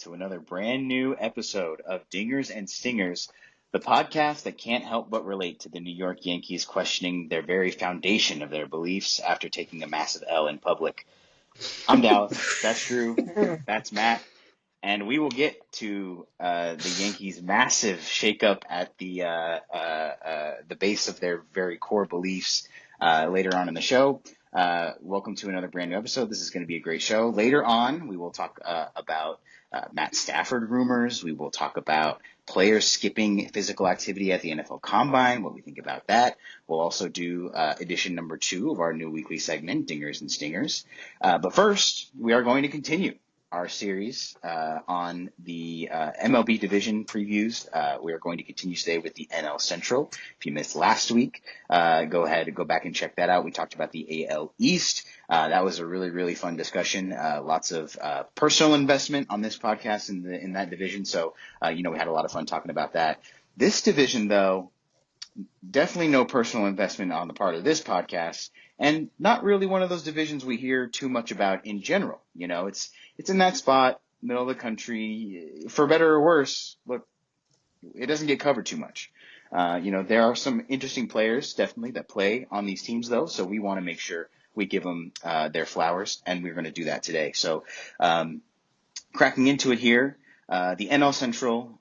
to another brand new episode of Dingers and Stingers, the podcast that can't help but relate to the New York Yankees questioning their very foundation of their beliefs after taking a massive L in public. I'm Dallas. That's Drew. That's Matt. And we will get to the Yankees' massive shakeup at the base of their very core beliefs later on in the show. Welcome to another brand new episode. This is going to be a great show. Later on, we will talk about Matt Stafford rumors. We will talk about players skipping physical activity at the NFL Combine, what we think about that. We'll also do edition number 2 of our new weekly segment, Dingers and Stingers. But first, we are going to continue our series on the MLB division previews. We are going to continue today with the NL Central. If you missed last week, go ahead and go back and check that out. We talked about the AL East. That was a really, really fun discussion. Lots of personal investment on this podcast in that division. So, we had a lot of fun talking about that. This division, though, definitely no personal investment on the part of this podcast, and not really one of those divisions we hear too much about in general. It's in that spot, middle of the country, for better or worse. Look, it doesn't get covered too much. There are some interesting players definitely that play on these teams, though, so we want to make sure we give them their flowers, and we're going to do that today. So, cracking into it here, the NL Central,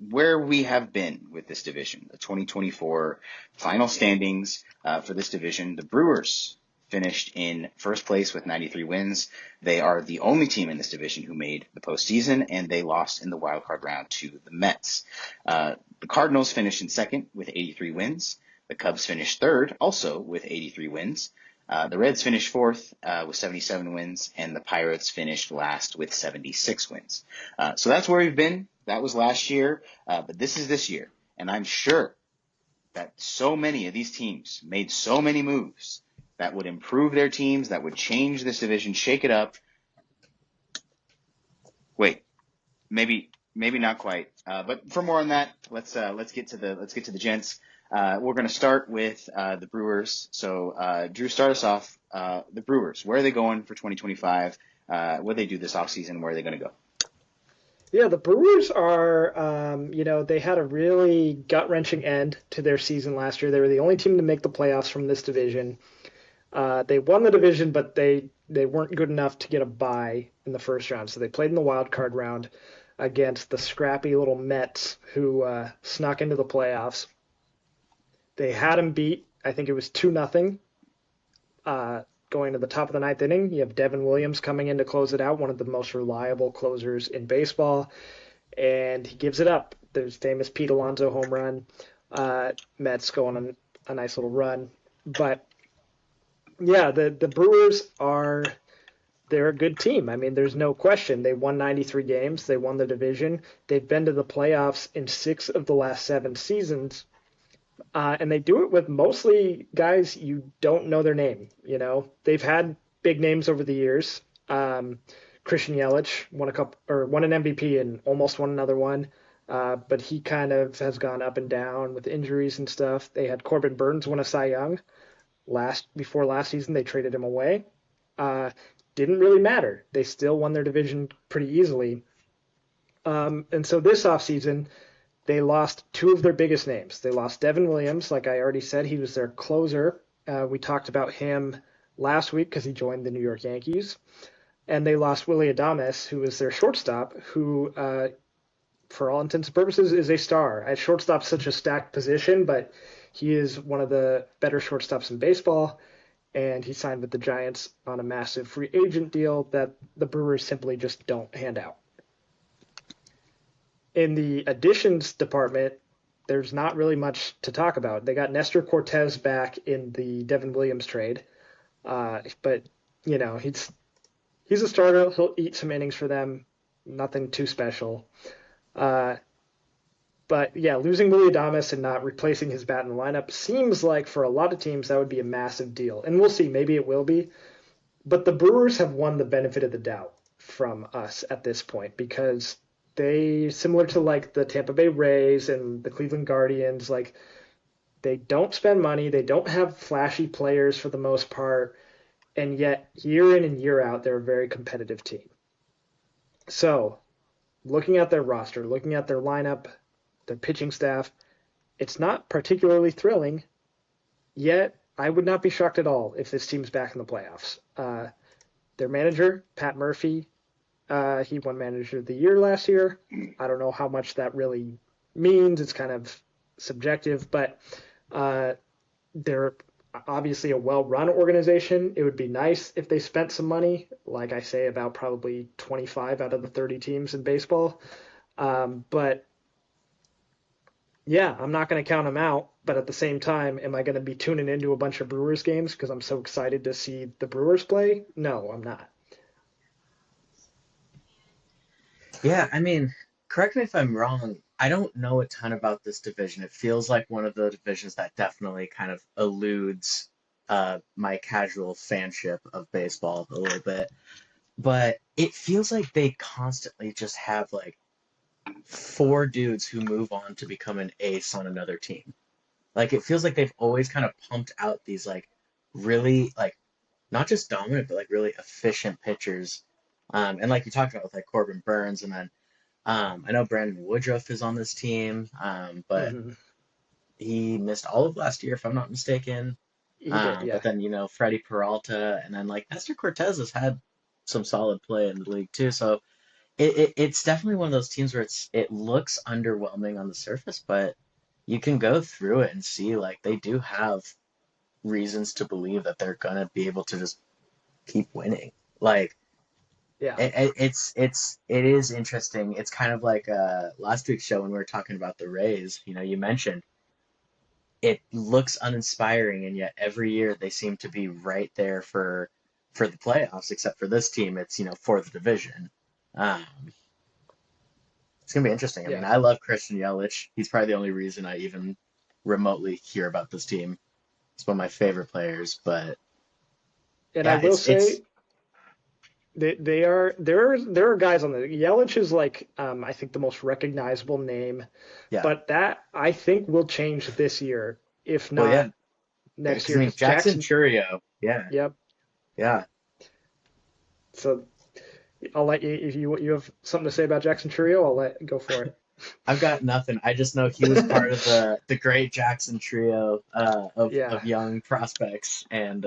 where we have been with this division, the 2024 final standings for this division. The Brewers finished in first place with 93 wins. They are the only team in this division who made the postseason, and they lost in the wild card round to the Mets. The Cardinals finished in second with 83 wins. The Cubs finished third, also with 83 wins. The Reds finished fourth with 77 wins, and the Pirates finished last with 76 wins. So that's where we've been. That was last year, but this is this year. And I'm sure that so many of these teams made so many moves that would improve their teams, that would change this division, shake it up. Wait, maybe not quite. But for more on that, let's get to the gents. We're going to start with the Brewers. So, Drew, start us off. The Brewers, where are they going for 2025? What do they do this offseason? Where are they going to go? Yeah, the Brewers are, they had a really gut-wrenching end to their season last year. They were the only team to make the playoffs from this division. They won the division, but they weren't good enough to get a bye in the first round. So they played in the wild card round against the scrappy little Mets who snuck into the playoffs. They had them beat. I think it was 2-0 going to the top of the ninth inning. You have Devin Williams coming in to close it out, one of the most reliable closers in baseball, and he gives it up. There's famous Pete Alonso home run. Mets go on a nice little run. But, yeah, the Brewers they're a good team. I mean, there's no question. They won 93 games. They won the division. They've been to the playoffs in 6 of the last 7 seasons. And they do it with mostly guys you don't know their name. They've had big names over the years. Christian Yelich won an MVP and almost won another one, but he kind of has gone up and down with injuries and stuff. They had Corbin Burns win a Cy Young before last season. They traded him away. Didn't really matter. They still won their division pretty easily. And so this offseason, they lost 2 of their biggest names. They lost Devin Williams, like I already said. He was their closer. We talked about him last week because he joined the New York Yankees. And they lost Willy Adames, who was their shortstop, who, for all intents and purposes, is a star. At shortstop's such a stacked position, but he is one of the better shortstops in baseball. And he signed with the Giants on a massive free agent deal that the Brewers simply just don't hand out. In the additions department, there's not really much to talk about. They got Nestor Cortez back in the Devin Williams trade, but he's a starter. He'll eat some innings for them. Nothing too special. But yeah, losing Willy Adames and not replacing his bat in the lineup seems like for a lot of teams that would be a massive deal, and we'll see. Maybe it will be. But the Brewers have won the benefit of the doubt from us at this point because they, similar to like the Tampa Bay Rays and the Cleveland Guardians, like they don't spend money, they don't have flashy players for the most part, and yet year in and year out they're a very competitive team. So, looking at their roster, looking at their lineup, their pitching staff, it's not particularly thrilling, yet I would not be shocked at all if this team's back in the playoffs. Their manager, Pat Murphy, he won Manager of the Year last year. I don't know how much that really means. It's kind of subjective, but uh, they're obviously a well-run organization. It would be nice if they spent some money, like I say, about probably 25 out of the 30 teams in baseball. But yeah, I'm not going to count them out. But at the same time, am I going to be tuning into a bunch of Brewers games because I'm so excited to see the Brewers play? No, I'm not. Yeah, I mean, correct me if I'm wrong. I don't know a ton about this division. It feels like one of the divisions that definitely kind of eludes my casual fanship of baseball a little bit. But it feels like they constantly just have like four dudes who move on to become an ace on another team. Like it feels like they've always kind of pumped out these like really like not just dominant but like really efficient pitchers. And like you talked about with like Corbin Burns, and then I know Brandon Woodruff is on this team, but Mm-hmm. he missed all of last year if I'm not mistaken. He did, But yeah, then Freddie Peralta, and then like Nestor Cortez has had some solid play in the league too. So it's definitely one of those teams where it looks underwhelming on the surface, but you can go through it and see like they do have reasons to believe that they're gonna be able to just keep winning. Like yeah, it is interesting. It's kind of like last week's show when we were talking about the Rays. You mentioned it looks uninspiring, and yet every year they seem to be right there for the playoffs. Except for this team, it's for the division. Um, It's gonna be interesting. I mean, yeah. I love Christian Yelich. He's probably the only reason I even remotely hear about this team. He's one of my favorite players. But And I yeah, will it's say they are there are guys on the Yelich is like I think the most recognizable name, yeah. but that I think will change this year, if Well, not yeah, next because year, I mean because Jackson Jackson. Churio. Yeah, Yep. yeah. So I'll let you if you have something to say about Jackson Trio, I'll let go for I've got nothing. I just know he was part of it. the great Jackson trio of Yeah. young prospects, and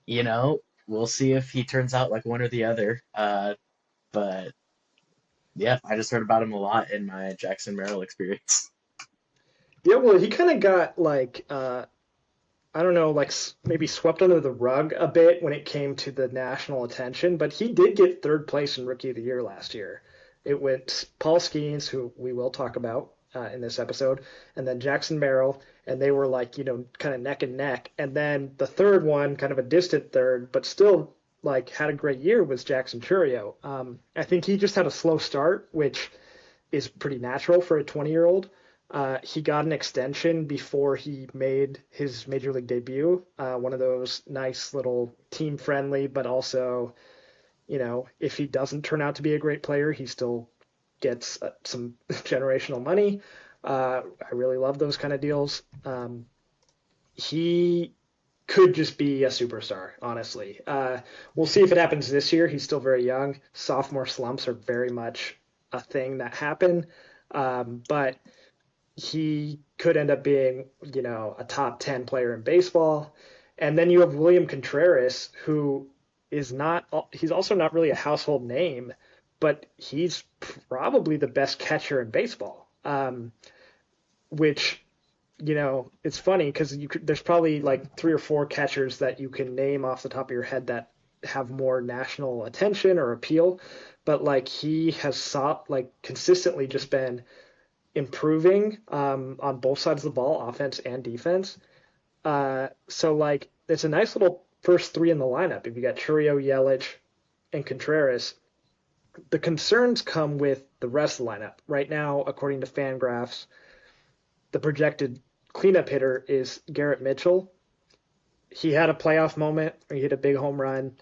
you know we'll see if he turns out like one or the other. But yeah, I just heard about him a lot in my Jackson Merrill experience. Yeah, well, he kind of got like I don't know, like maybe swept under the rug a bit when it came to the national attention, but he did get third place in Rookie of the Year last year. It went Paul Skeens, who we will talk about in this episode, and then Jackson Merrill, and they were like, kind of neck and neck. And then the third one, kind of a distant third, but still like had a great year, was Jackson Churio. I think he just had a slow start, which is pretty natural for a 20-year-old. He got an extension before he made his major league debut. One of those nice little team friendly, but also, if he doesn't turn out to be a great player, he still gets some generational money. I really love those kind of deals. He could just be a superstar, honestly. We'll see if it happens this year. He's still very young. Sophomore slumps are very much a thing that happen. But he could end up being, a top 10 player in baseball. And then you have William Contreras, who he's also not really a household name, but he's probably the best catcher in baseball. Which, it's funny because there's probably like three or four catchers that you can name off the top of your head that have more national attention or appeal. But like he has like consistently just been improving on both sides of the ball, offense and defense. So like it's a nice little first three in the lineup. If you got Churio, Yelich, and Contreras, the concerns come with the rest of the lineup. Right now, according to Fangraphs, the projected cleanup hitter is Garrett Mitchell. He had a playoff moment. He hit a big home run,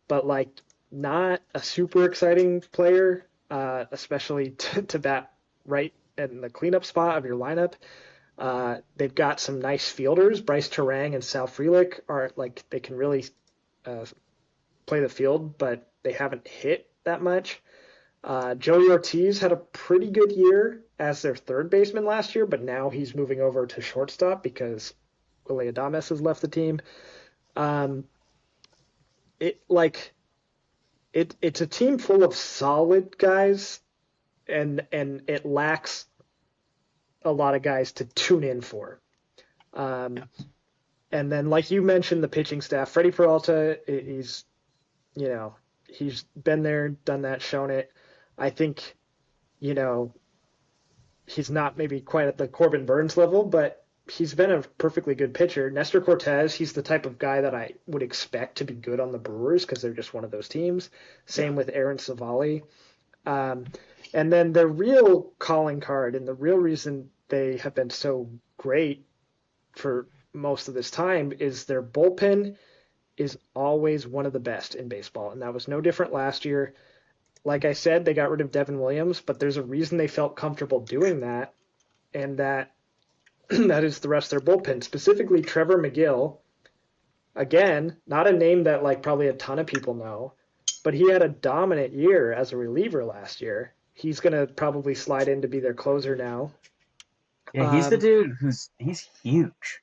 but like not a super exciting player, especially to bat right in the cleanup spot of your lineup. They've got some nice fielders. Bryce Terang and Sal Frelick are like they can really uh, play the field, but they haven't hit that much. Joey Ortiz had a pretty good year as their third baseman last year, but now he's moving over to shortstop because Willie Adames has left the team. Um, it like it's a team full of solid guys, and it lacks a lot of guys to tune in for. Um, and then, like you mentioned, the pitching staff, Freddie Peralta, you know he's been there, done that, shown it. I think you know he's not maybe quite at the Corbin Burns level, but he's been a perfectly good pitcher. Nestor Cortez, he's the type of guy that I would expect to be good on the Brewers because they're just one of those teams. Yeah. Same with Aaron Savali. Um, and then the real calling card and the real reason they have been so great for most of this time is their bullpen is always one of the best in baseball. And that was no different last year. Like I said, they got rid of Devin Williams, but there's a reason they felt comfortable doing that, and that that is the rest of their bullpen, specifically Trevor McGill. Again, not a name that like probably a ton of people know, but he had a dominant year as a reliever last year. He's going to probably slide in to be their closer now. Yeah, he's the dude he's huge,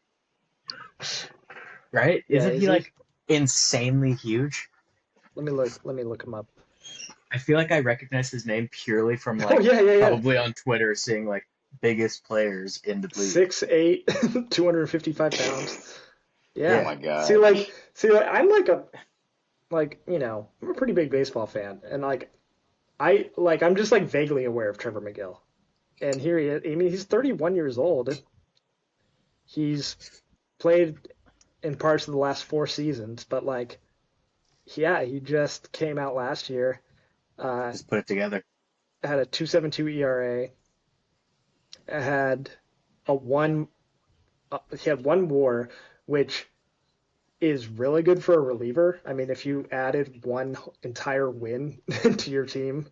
right? Yeah, Isn't is he he? like insanely huge? Let me look. Let me look him up. I feel like I recognize his name purely from Oh like yeah, yeah, yeah. probably on Twitter seeing like biggest players in the league. 6'8", 255 pounds. Oh Yeah. my God. See, I'm like I'm a pretty big baseball fan, and I'm just like vaguely aware of Trevor McGill. And here he is. I mean, he's 31 years old. He's played in parts of the last 4 seasons, but like, yeah, he just came out last year. Just put it together. Had a 2.72 ERA. Had a one. He had one WAR, which is really good for a reliever. I mean, if you added one entire win to your team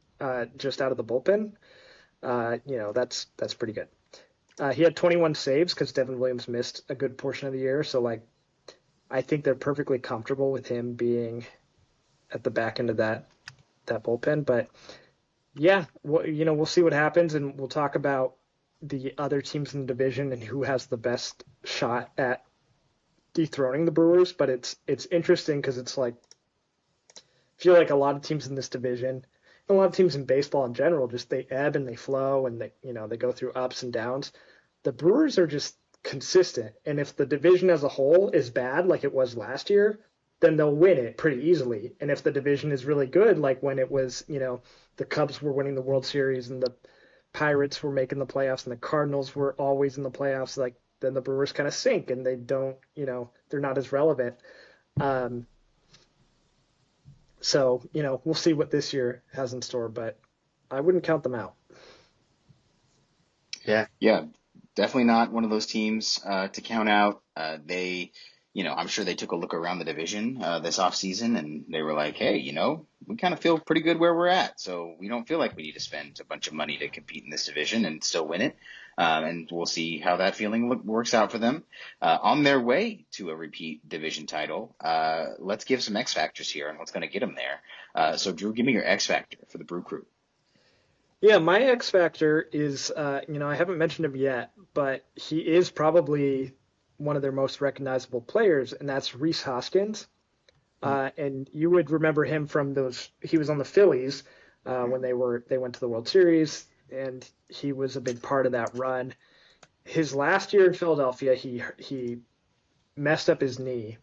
just out of the bullpen, that's pretty good. He had 21 saves because Devin Williams missed a good portion of the year. So like, I think they're perfectly comfortable with him being at the back end of that bullpen. But yeah, we'll see what happens, and we'll talk about the other teams in the division and who has the best shot at dethroning the Brewers. But it's interesting because it's like, I feel like a lot of teams in this division, a lot of teams in baseball in general, just they ebb and they flow, and they go through ups and downs. The Brewers are just consistent, and if the division as a whole is bad like it was last year, then they'll win it pretty easily. And if the division is really good, like when it was, the Cubs were winning the World Series and the Pirates were making the playoffs and the Cardinals were always in the playoffs, like then the Brewers kind of sink and they don't, they're not as relevant. Um, so, we'll see what this year has in store, but I wouldn't count them out. Yeah. Yeah, definitely not one of those teams to count out. I'm sure they took a look around the division this offseason and they were like, hey, we kind of feel pretty good where we're at. So we don't feel like we need to spend a bunch of money to compete in this division and still win it. And we'll see how that feeling works out for them. On their way to a repeat division title, let's give some X factors here and what's going to get them there. So Drew, give me your X factor for the Brew Crew. Yeah, my X factor is, I haven't mentioned him yet, but he is probably one of their most recognizable players, and that's Rhys Hoskins. And you would remember him from those. He was on the Phillies when they went to the World Series, and he was a big part of that run. His last year in Philadelphia, he messed up his knee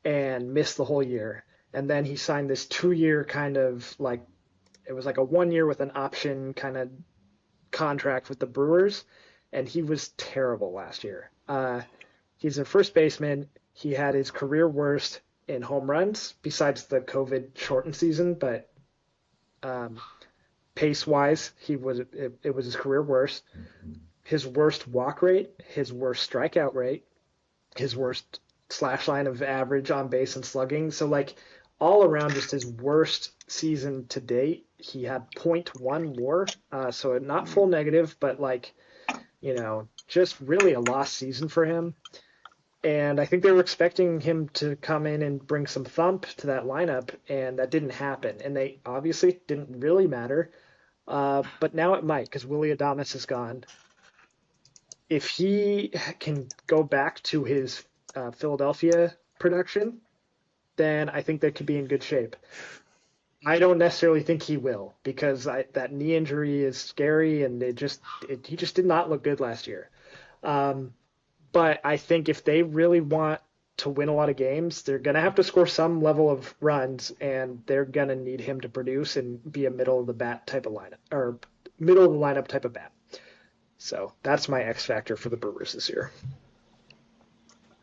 and missed the whole year, and then he signed this 2-year kind of like, it was like a 1 year with an option kind of contract with the Brewers, and he was terrible last year. He's a first baseman. He had his career worst in home runs, besides the COVID shortened season, but pace wise, it was his career worst. His worst walk rate, his worst strikeout rate, his worst slash line of average on base and slugging. So like all around, just his worst season to date. He had .1 WAR, so not full negative, but like, just really a lost season for him. And I think they were expecting him to come in and bring some thump to that lineup, and that didn't happen. And they obviously didn't really matter. But now it might because Willie Adames is gone. If he can go back to his Philadelphia production, then I think they could be in good shape. I don't necessarily think he will because that knee injury is scary and he just did not look good last year. Um, but I think if they really want to win a lot of games, they're going to have to score some level of runs, and they're going to need him to produce and be a middle of the bat type of lineup or middle of the lineup type of bat. So that's my X factor for the Brewers this year.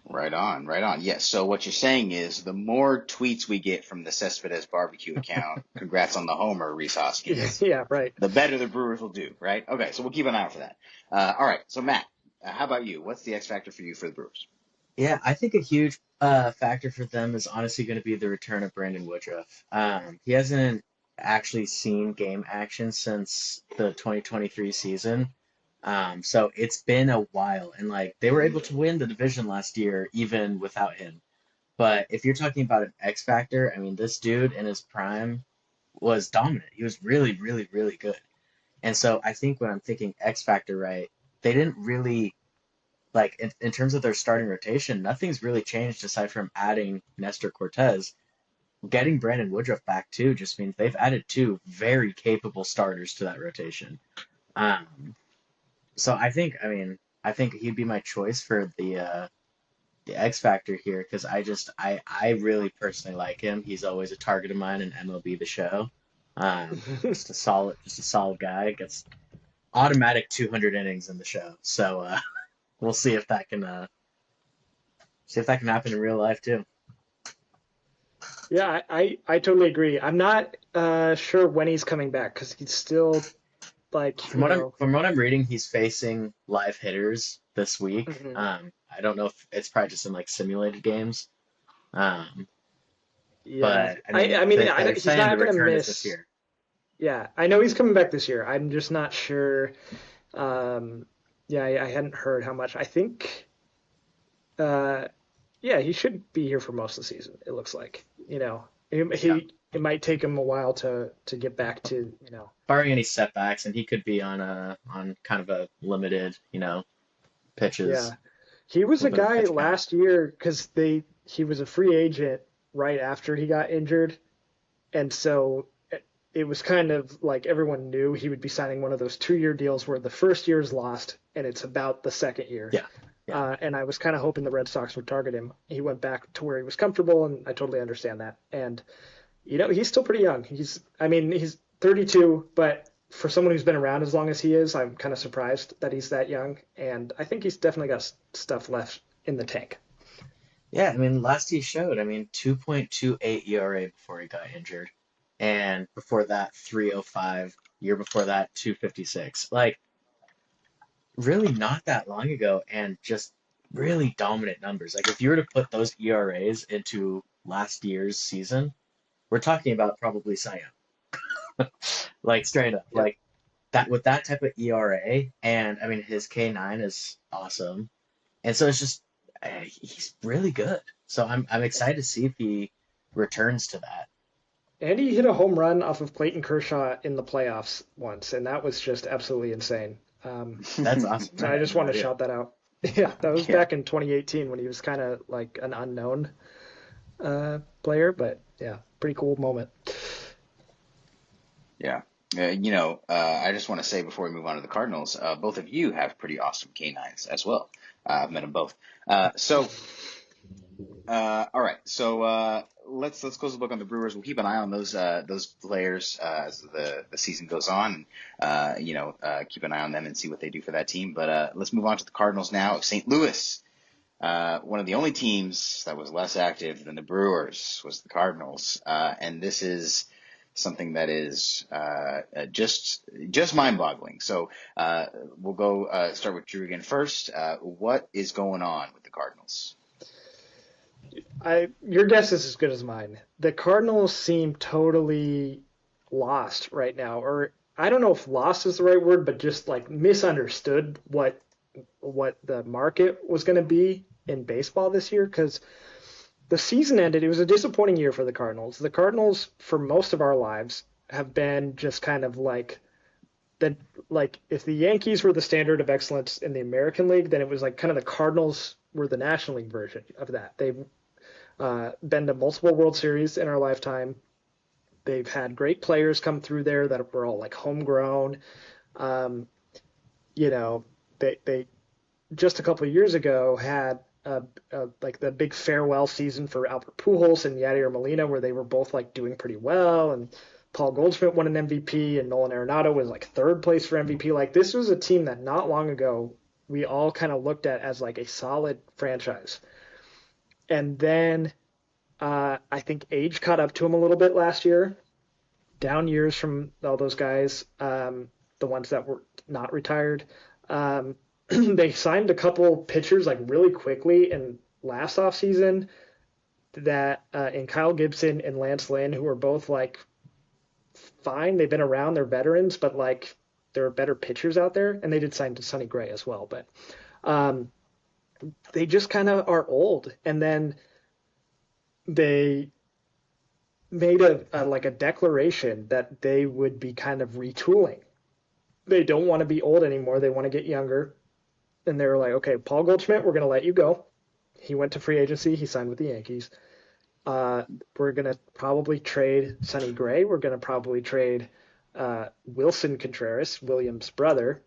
Right on, right on. Yes. So what you're saying is the more tweets we get from the Cespedes barbecue account, congrats on the homer, Reese Hoskins, Yeah, right. the better the Brewers will do, right? Okay, so we'll keep an eye out for that. All right, so Matt, how about you? What's the X factor for you for the Brewers? Yeah, I think a huge factor for them is honestly going to be the return of Brandon Woodruff. He hasn't actually seen game action since the 2023 season. So it's been a while, and like they were able to win the division last year even without him. But if you're talking about an X factor, I mean, this dude in his prime was dominant. He was really, really, really good. And so I think when I'm thinking X factor, right, they didn't really like in terms of their starting rotation, nothing's really changed aside from adding Nestor Cortez. Getting Brandon Woodruff back too just means they've added two very capable starters to that rotation. Um, so I think he'd be my choice for the X factor here because I really personally like him. He's always a target of mine in MLB The Show. Just a solid guy. Gets automatic 200 innings in the show. So we'll see if that can happen in real life too. Yeah, I totally agree. I'm not sure when he's coming back because he's still like, From what I'm reading, he's facing live hitters this week. mhm. I don't know if it's probably just in like simulated games. Um, Yeah. but I mean, I mean, they're he's saying the not going to return is this miss. year. Yeah, I know he's coming back this year. I'm just not sure. Um, yeah, I hadn't heard how much. I think, uh, yeah, he should be here for most of the season. It looks like, Yeah, it might take him a while to get back to, barring any setbacks, and he could be on kind of a limited, pitches, yeah. He was a limited guy pitch count. last year because he was a free agent right after he got injured, and so it was kind of like everyone knew he would be signing one of those 2 year deals where the first year is lost and it's about the second year. Yeah, yeah, And I was kind of hoping the Red Sox would target him. He went back to where he was comfortable, and I totally understand that. And he's still pretty young. I mean, he's 32, but for someone who's been around as long as he is, I'm kind of surprised that he's that young. And I think he's definitely got stuff left in the tank. yeah. I mean, last he showed, I mean, 2.28 ERA before he got injured, and before that, 3.05. Year before that, 2.56. Like really not that long ago, and just really dominant numbers. Like if you were to put those ERAs into last year's season, we're talking about probably Cy Young. Like straight up, Yep. like that with that type of ERA, and I mean his K9 is awesome, and so it's just he's really good. So I'm excited to see if he returns to that. And he hit a home run off of Clayton Kershaw in the playoffs once, and that was just absolutely insane. That's awesome. So I I had just no want to idea. shout that out. Yeah, that was Yeah, back in 2018 when he was kind of like an unknown player, but yeah, pretty cool moment. yeah. I just want to say before we move on to the Cardinals, both of you have pretty awesome canines as well. I've met them both. All right. So let's close the book on the Brewers. We'll keep an eye on those players as the season goes on. Keep an eye on them and see what they do for that team. But let's move on to the Cardinals now. St. Louis, one of the only teams that was less active than the Brewers was the Cardinals, and this is something that is just mind-boggling. So we'll go start with Drew again first. What is going on with the Cardinals? Your guess is as good as mine. The Cardinals seem totally lost right now, or I don't know if lost is the right word, but just like misunderstood what the market was going to be in baseball this year because the season ended. It was a disappointing year for the Cardinals. The Cardinals, for most of our lives, have been just kind of like that like if the Yankees were the standard of excellence in the American League, then it was like kind of the Cardinals were the National League version of that. They've been to multiple World Series in our lifetime. They've had great players come through there that were all like homegrown. Um, you know, they just a couple of years ago had like the big farewell season for Albert Pujols and Yadier Molina, where they were both like doing pretty well, and Paul Goldschmidt won an MVP, and Nolan Arenado was like third place for MVP. Like this was a team that not long ago we all kind of looked at as like a solid franchise, and then I think age caught up to him a little bit last year. Down years from all those guys, the ones that were not retired. Um, they signed a couple pitchers like really quickly in last offseason that in Kyle Gibson and Lance Lynn, who are both like fine. They've been around, they're veterans, but like there are better pitchers out there. And they did sign to Sonny Gray as well, but um, they just kind of are old. And then they made a like a declaration that they would be kind of retooling. They don't want to be old anymore. They want to get younger. And they were like, okay, Paul Goldschmidt, we're going to let you go. He went to free agency. He signed with the Yankees. We're going to probably trade Sonny Gray. We're going to probably trade Wilson Contreras, Williams' brother.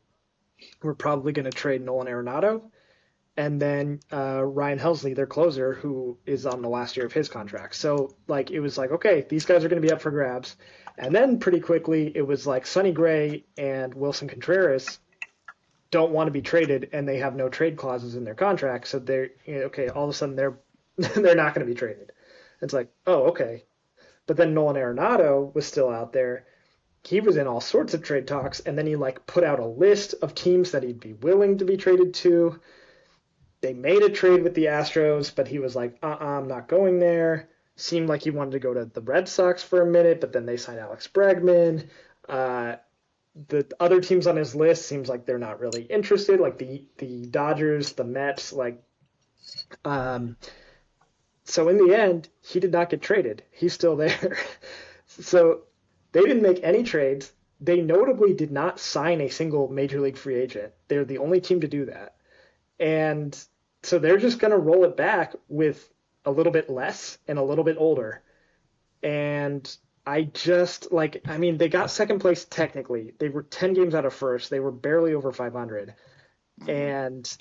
We're probably going to trade Nolan Arenado. And then Ryan Helsley, their closer, who is on the last year of his contract. So like it was like, okay, these guys are going to be up for grabs. And then pretty quickly it was like Sonny Gray and Wilson Contreras don't want to be traded, and they have no trade clauses in their contract. So they're okay. All of a sudden they're they're not going to be traded. It's like, oh, okay. But then Nolan Arenado was still out there. He was in all sorts of trade talks, and then he like put out a list of teams that he'd be willing to be traded to. They made a trade with the Astros, but he was like, I'm not going there. Seemed like he wanted to go to the Red Sox for a minute, but then they signed Alex Bregman. The other teams on his list seems like they're not really interested, like the Dodgers, the Mets, like um, so in the end, he did not get traded. He's still there. So they didn't make any trades. They notably did not sign a single major league free agent. They're the only team to do that. And so they're just going to roll it back with a little bit less and a little bit older. And I just like, I mean, they got second place technically. They were 10 games out of first. They were barely over 500. And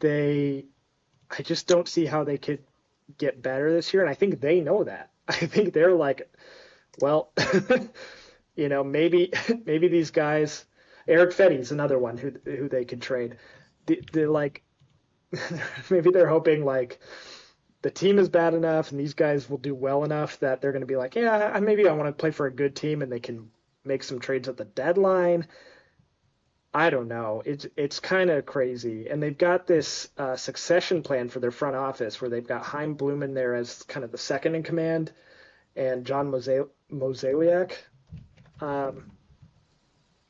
I just don't see how they could get better this year. And I think they know that. I think they're like, well, maybe these guys, Eric Fetty's another one who they could trade. They're like, maybe they're hoping like the team is bad enough and these guys will do well enough that they're going to be like, yeah, maybe I want to play for a good team and they can make some trades at the deadline. I don't know. It's kind of crazy, and they've got this succession plan for their front office where they've got Chaim Bloom in there as kind of the second in command, and John Mozeliak. Um,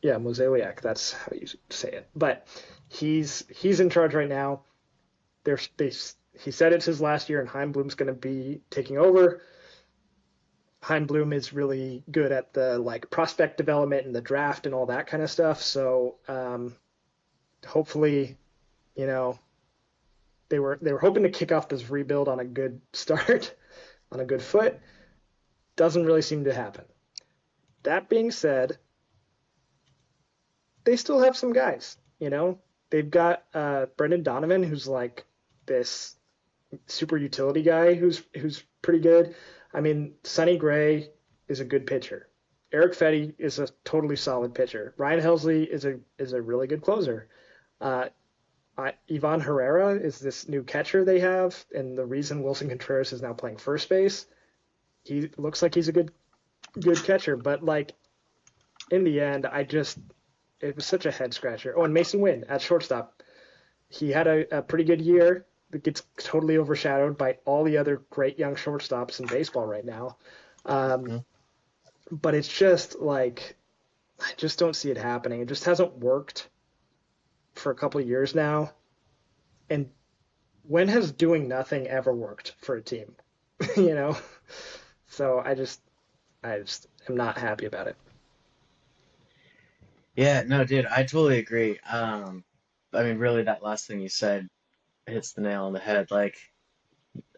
yeah, Mozeliak. That's how you say it. But he's in charge right now. He said it's his last year, and Chaim Bloom's going to be taking over. Chaim Bloom is really good at the like prospect development and the draft and all that kind of stuff. So hopefully, they were hoping to kick off this rebuild on a good start, on a good foot. Doesn't really seem to happen. That being said, they still have some guys. They've got Brendan Donovan, who's like this super utility guy who's pretty good. I mean, Sonny Gray is a good pitcher. Eric Fetty is a totally solid pitcher. Ryan Helsley is a really good closer. Ivan Herrera is this new catcher they have, and the reason Wilson Contreras is now playing first base. He looks like he's a good catcher, but like in the end, it was such a head scratcher. Oh, and Mason Wynn at shortstop, he had a pretty good year. It gets totally overshadowed by all the other great young shortstops in baseball right now. But it's just like, I just don't see it happening. It just hasn't worked for a couple of years now. And when has doing nothing ever worked for a team? So I just am not happy about it. Yeah, no, dude, I totally agree. I mean, really, that last thing you said hits the nail on the head. Like,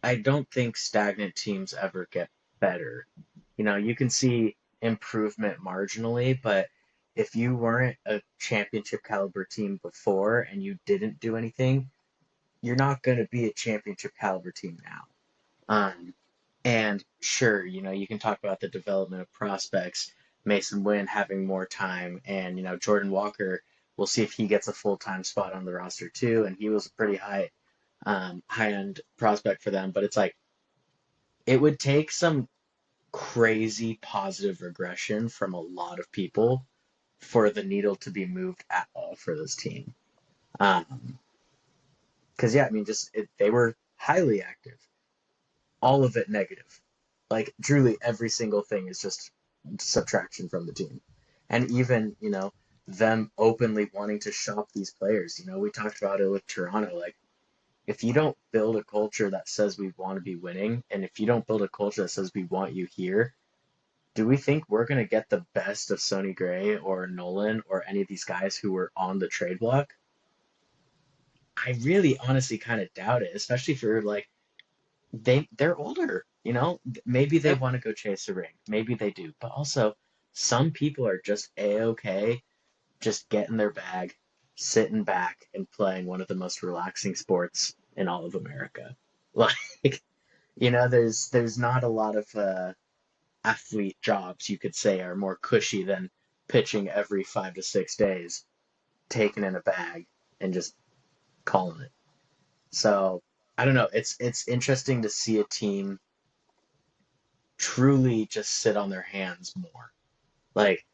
I don't think stagnant teams ever get better. You can see improvement marginally, but if you weren't a championship caliber team before and you didn't do anything, you're not going to be a championship caliber team now. Um, and sure, you can talk about the development of prospects, Mason Wynn having more time, and Jordan Walker. We'll see if he gets a full-time spot on the roster too, and he was a pretty high-end prospect for them. But it's like it would take some crazy positive regression from a lot of people for the needle to be moved at all for this team. Um, because yeah, I mean, they were highly active, all of it negative. Like truly, every single thing is just subtraction from the team, and even them openly wanting to shop these players. We talked about it with Toronto. Like, if you don't build a culture that says we want to be winning, and if you don't build a culture that says we want you here, do we think we're going to get the best of Sonny Gray or Nolan or any of these guys who were on the trade block? I really honestly kind of doubt it, especially for like they're older, Maybe they Yeah. want to go chase a ring. Maybe they do. But also some people are just a-okay just getting their bag, sitting back and playing one of the most relaxing sports in all of America. Like, there's not a lot of athlete jobs you could say are more cushy than pitching every 5 to 6 days, taking in a bag and just calling it. So I don't know. It's interesting to see a team truly just sit on their hands more. Like,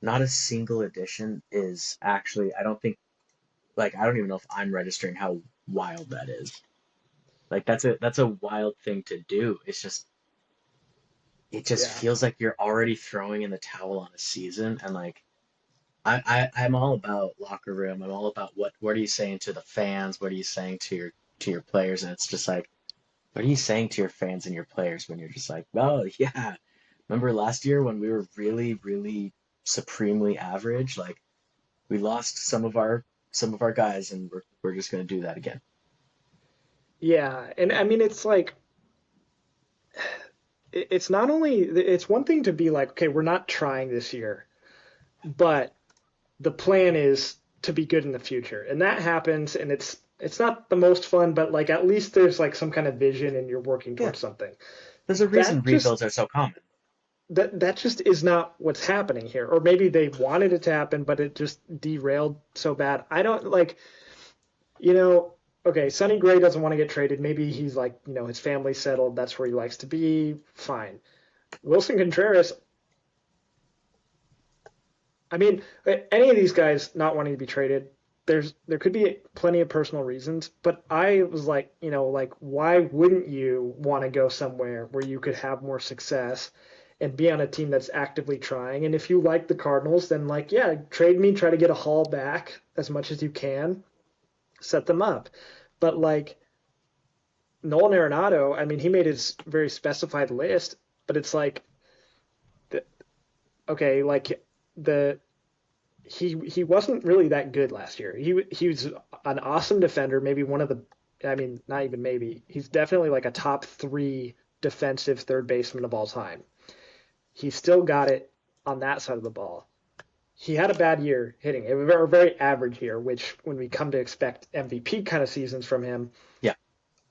not a single addition is actually, I don't think, like, I don't even know if I'm registering how wild that is. Like, that's a wild thing to do. It just Yeah. feels like you're already throwing in the towel on a season. And like, I'm all about locker room. I'm all about what are you saying to the fans? What are you saying to your players? And it's just like, what are you saying to your fans and your players when you're just like, oh yeah, remember last year when we were really, really supremely average? Like, we lost some of our guys, and we're just gonna do that again. Yeah. And I mean, it's like, it's not only, it's one thing to be like, okay, we're not trying this year, but the plan is to be good in the future. And that happens, and it's not the most fun, but like at least there's like some kind of vision and you're working Yeah, towards something. there's a reason That just rebuilds are so common. that just is not what's happening here. Or maybe they wanted it to happen, but it just derailed so bad. I don't like, you know, okay, Sonny Gray doesn't want to get traded. Maybe he's like, his family's settled. That's where he likes to be. Fine. Wilson Contreras, I mean, any of these guys not wanting to be traded, there could be plenty of personal reasons, but I was like, like why wouldn't you want to go somewhere where you could have more success and be on a team that's actively trying? And if you like the Cardinals, then like, yeah, trade me, try to get a haul back as much as you can, set them up. But like Nolan Arenado, I mean, he made his very specified list, but it's like, okay, like the he wasn't really that good last year. He was an awesome defender, maybe one of the, I mean, not even maybe. He's definitely like a top 3 defensive third baseman of all time. He still got it on that side of the ball. He had a bad year hitting, a very average year, which when we come to expect MVP kind of seasons from him, Yeah,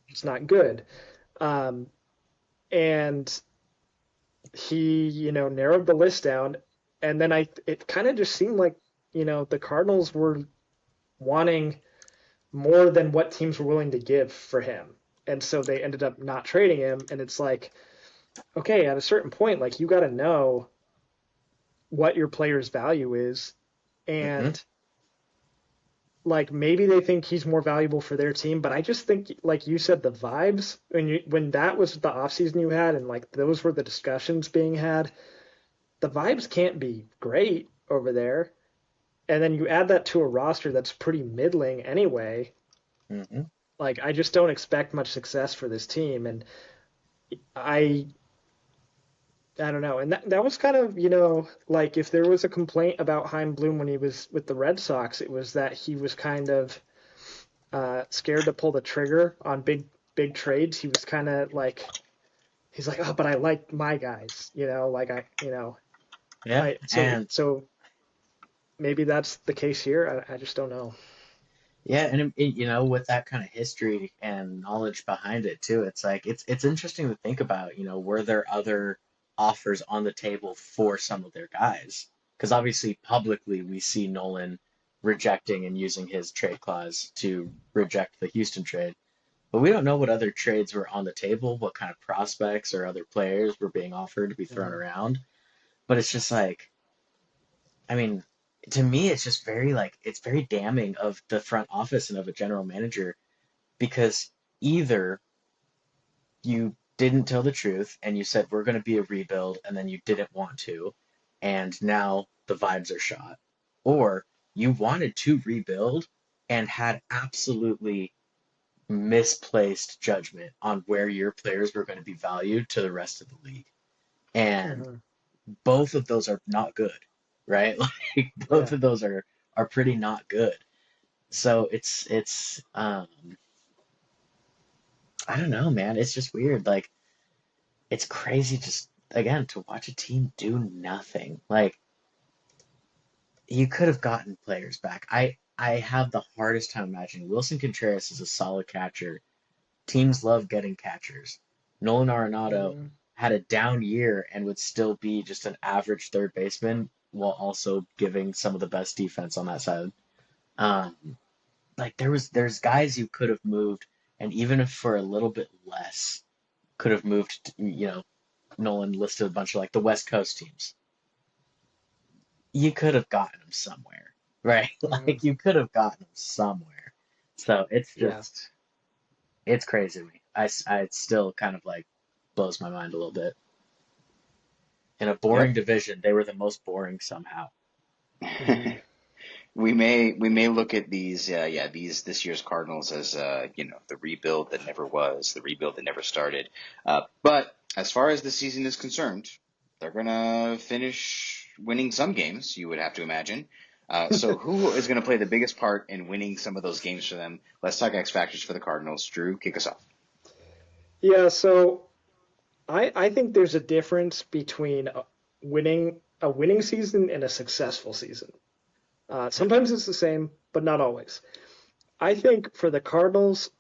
it's not good. Um, and he, narrowed the list down, and then it kind of just seemed like, the Cardinals were wanting more than what teams were willing to give for him. And so they ended up not trading him. And it's like, okay, at a certain point, like you got to know what your player's value is. hmm And like maybe they think he's more valuable for their team, but I just think, like you said, the vibes when that was the offseason you had, and like those were the discussions being had, the vibes can't be great over there. And then you add that to a roster that's pretty middling anyway. hmm Like I just don't expect much success for this team, and I I don't know. And that was kind of, like if there was a complaint about Chaim Bloom when he was with the Red Sox, it was that he was kind of scared to pull the trigger on big trades. He was kind of like he's like, oh, but I like my guys, like Yeah, I and so maybe that's the case here. I just don't know. yeah, and with that kind of history and knowledge behind it too, it's like it's interesting to think about. Were there other offers on the table for some of their guys? Because obviously, publicly, we see Nolan rejecting and using his trade clause to reject the Houston trade, but we don't know what other trades were on the table, what kind of prospects or other players were being offered to be thrown Mhm. around. But it's just like, I mean, to me, it's just very like it's very damning of the front office and of a general manager because either you didn't tell the truth and you said we're going to be a rebuild and then you didn't want to, and now the vibes are shot, or you wanted to rebuild and had absolutely misplaced judgment on where your players were going to be valued to the rest of the league. And Mhm. both of those are not good, right? Like both Yeah. of those are pretty not good. So it's I don't know, man. It's just weird. Like it's crazy just again to watch a team do nothing. Like you could have gotten players back. I have the hardest time imagining Wilson Contreras is a solid catcher. Teams love getting catchers. Nolan Arenado Mhm. had a down year and would still be just an average third baseman while also giving some of the best defense on that side. Um, like there's guys you could have moved, and even if for a little bit less, could have moved. Nolan listed a bunch of like the West Coast teams. You could have gotten them somewhere, right? Mhm. Like you could have gotten them somewhere. So Yeah. it's crazy to me. I still kind of like blows my mind a little bit. In a boring Yep. division, they were the most boring somehow. Mhm. We may look at these these this year's Cardinals as the rebuild that never was, the rebuild that never started. But as far as the season is concerned, they're gonna finish winning some games. You would have to imagine. So who is going to play the biggest part in winning some of those games for them? Let's talk X factors for the Cardinals. Drew, kick us off. Yeah. So I think there's a difference between winning season and a successful season. Sometimes it's the same, but not always. I think for the Cardinals,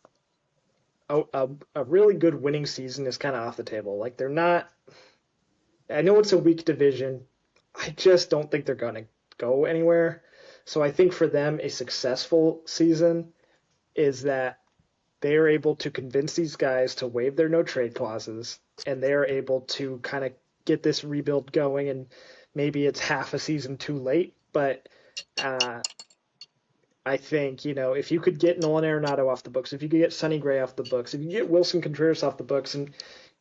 a really good winning season is kind of off the table. Like they're not. I know it's a weak division. I just don't think they're gonna go anywhere. So I think for them, a successful season is that they are able to convince these guys to waive their no trade clauses, and they are able to kind of get this rebuild going. And maybe it's half a season too late, but uh, I think if you could get Nolan Arenado off the books, if you could get Sonny Gray off the books, if you get Wilson Contreras off the books, and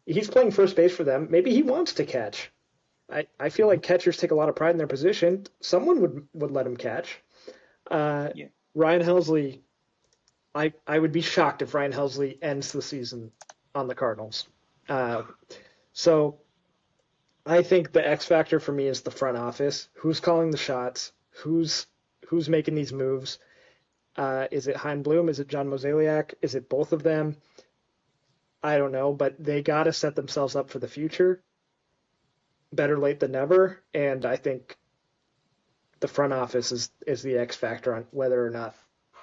he's playing first base for them, maybe he wants to catch. I feel like catchers take a lot of pride in their position. Someone would let him catch. Uh, Yeah. Ryan Helsley, I would be shocked if Ryan Helsley ends the season on the Cardinals. Uh, so I think the X factor for me is the front office. Who's calling the shots? Who's making these moves? Is it Hein Bloom? Is it John Mozeliak? Is it both of them? I don't know, but they got to set themselves up for the future. Better late than never. And I think the front office is the X factor on whether or not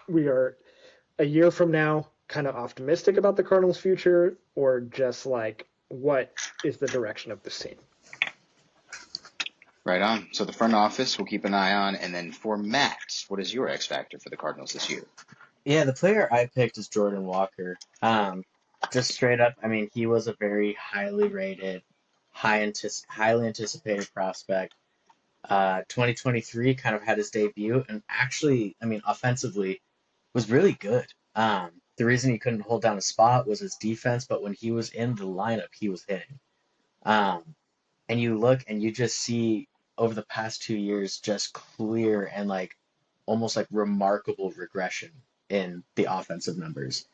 we are a year from now kind of optimistic about the Cardinals' future or just like what is the direction of this team. Right on. So the front office we'll keep an eye on, and then for Matt, what is your X factor for the Cardinals this year? Yeah, the player I picked is Jordan Walker. Just straight up, I mean, he was a very highly rated, highly anticipated prospect. 2023 kind of had his debut, and actually, I mean, offensively, was really good. The reason he couldn't hold down a spot was his defense, but when he was in the lineup, he was hitting. Um, and you look and you just see over the past 2 years just clear and like almost like remarkable regression in the offensive numbers.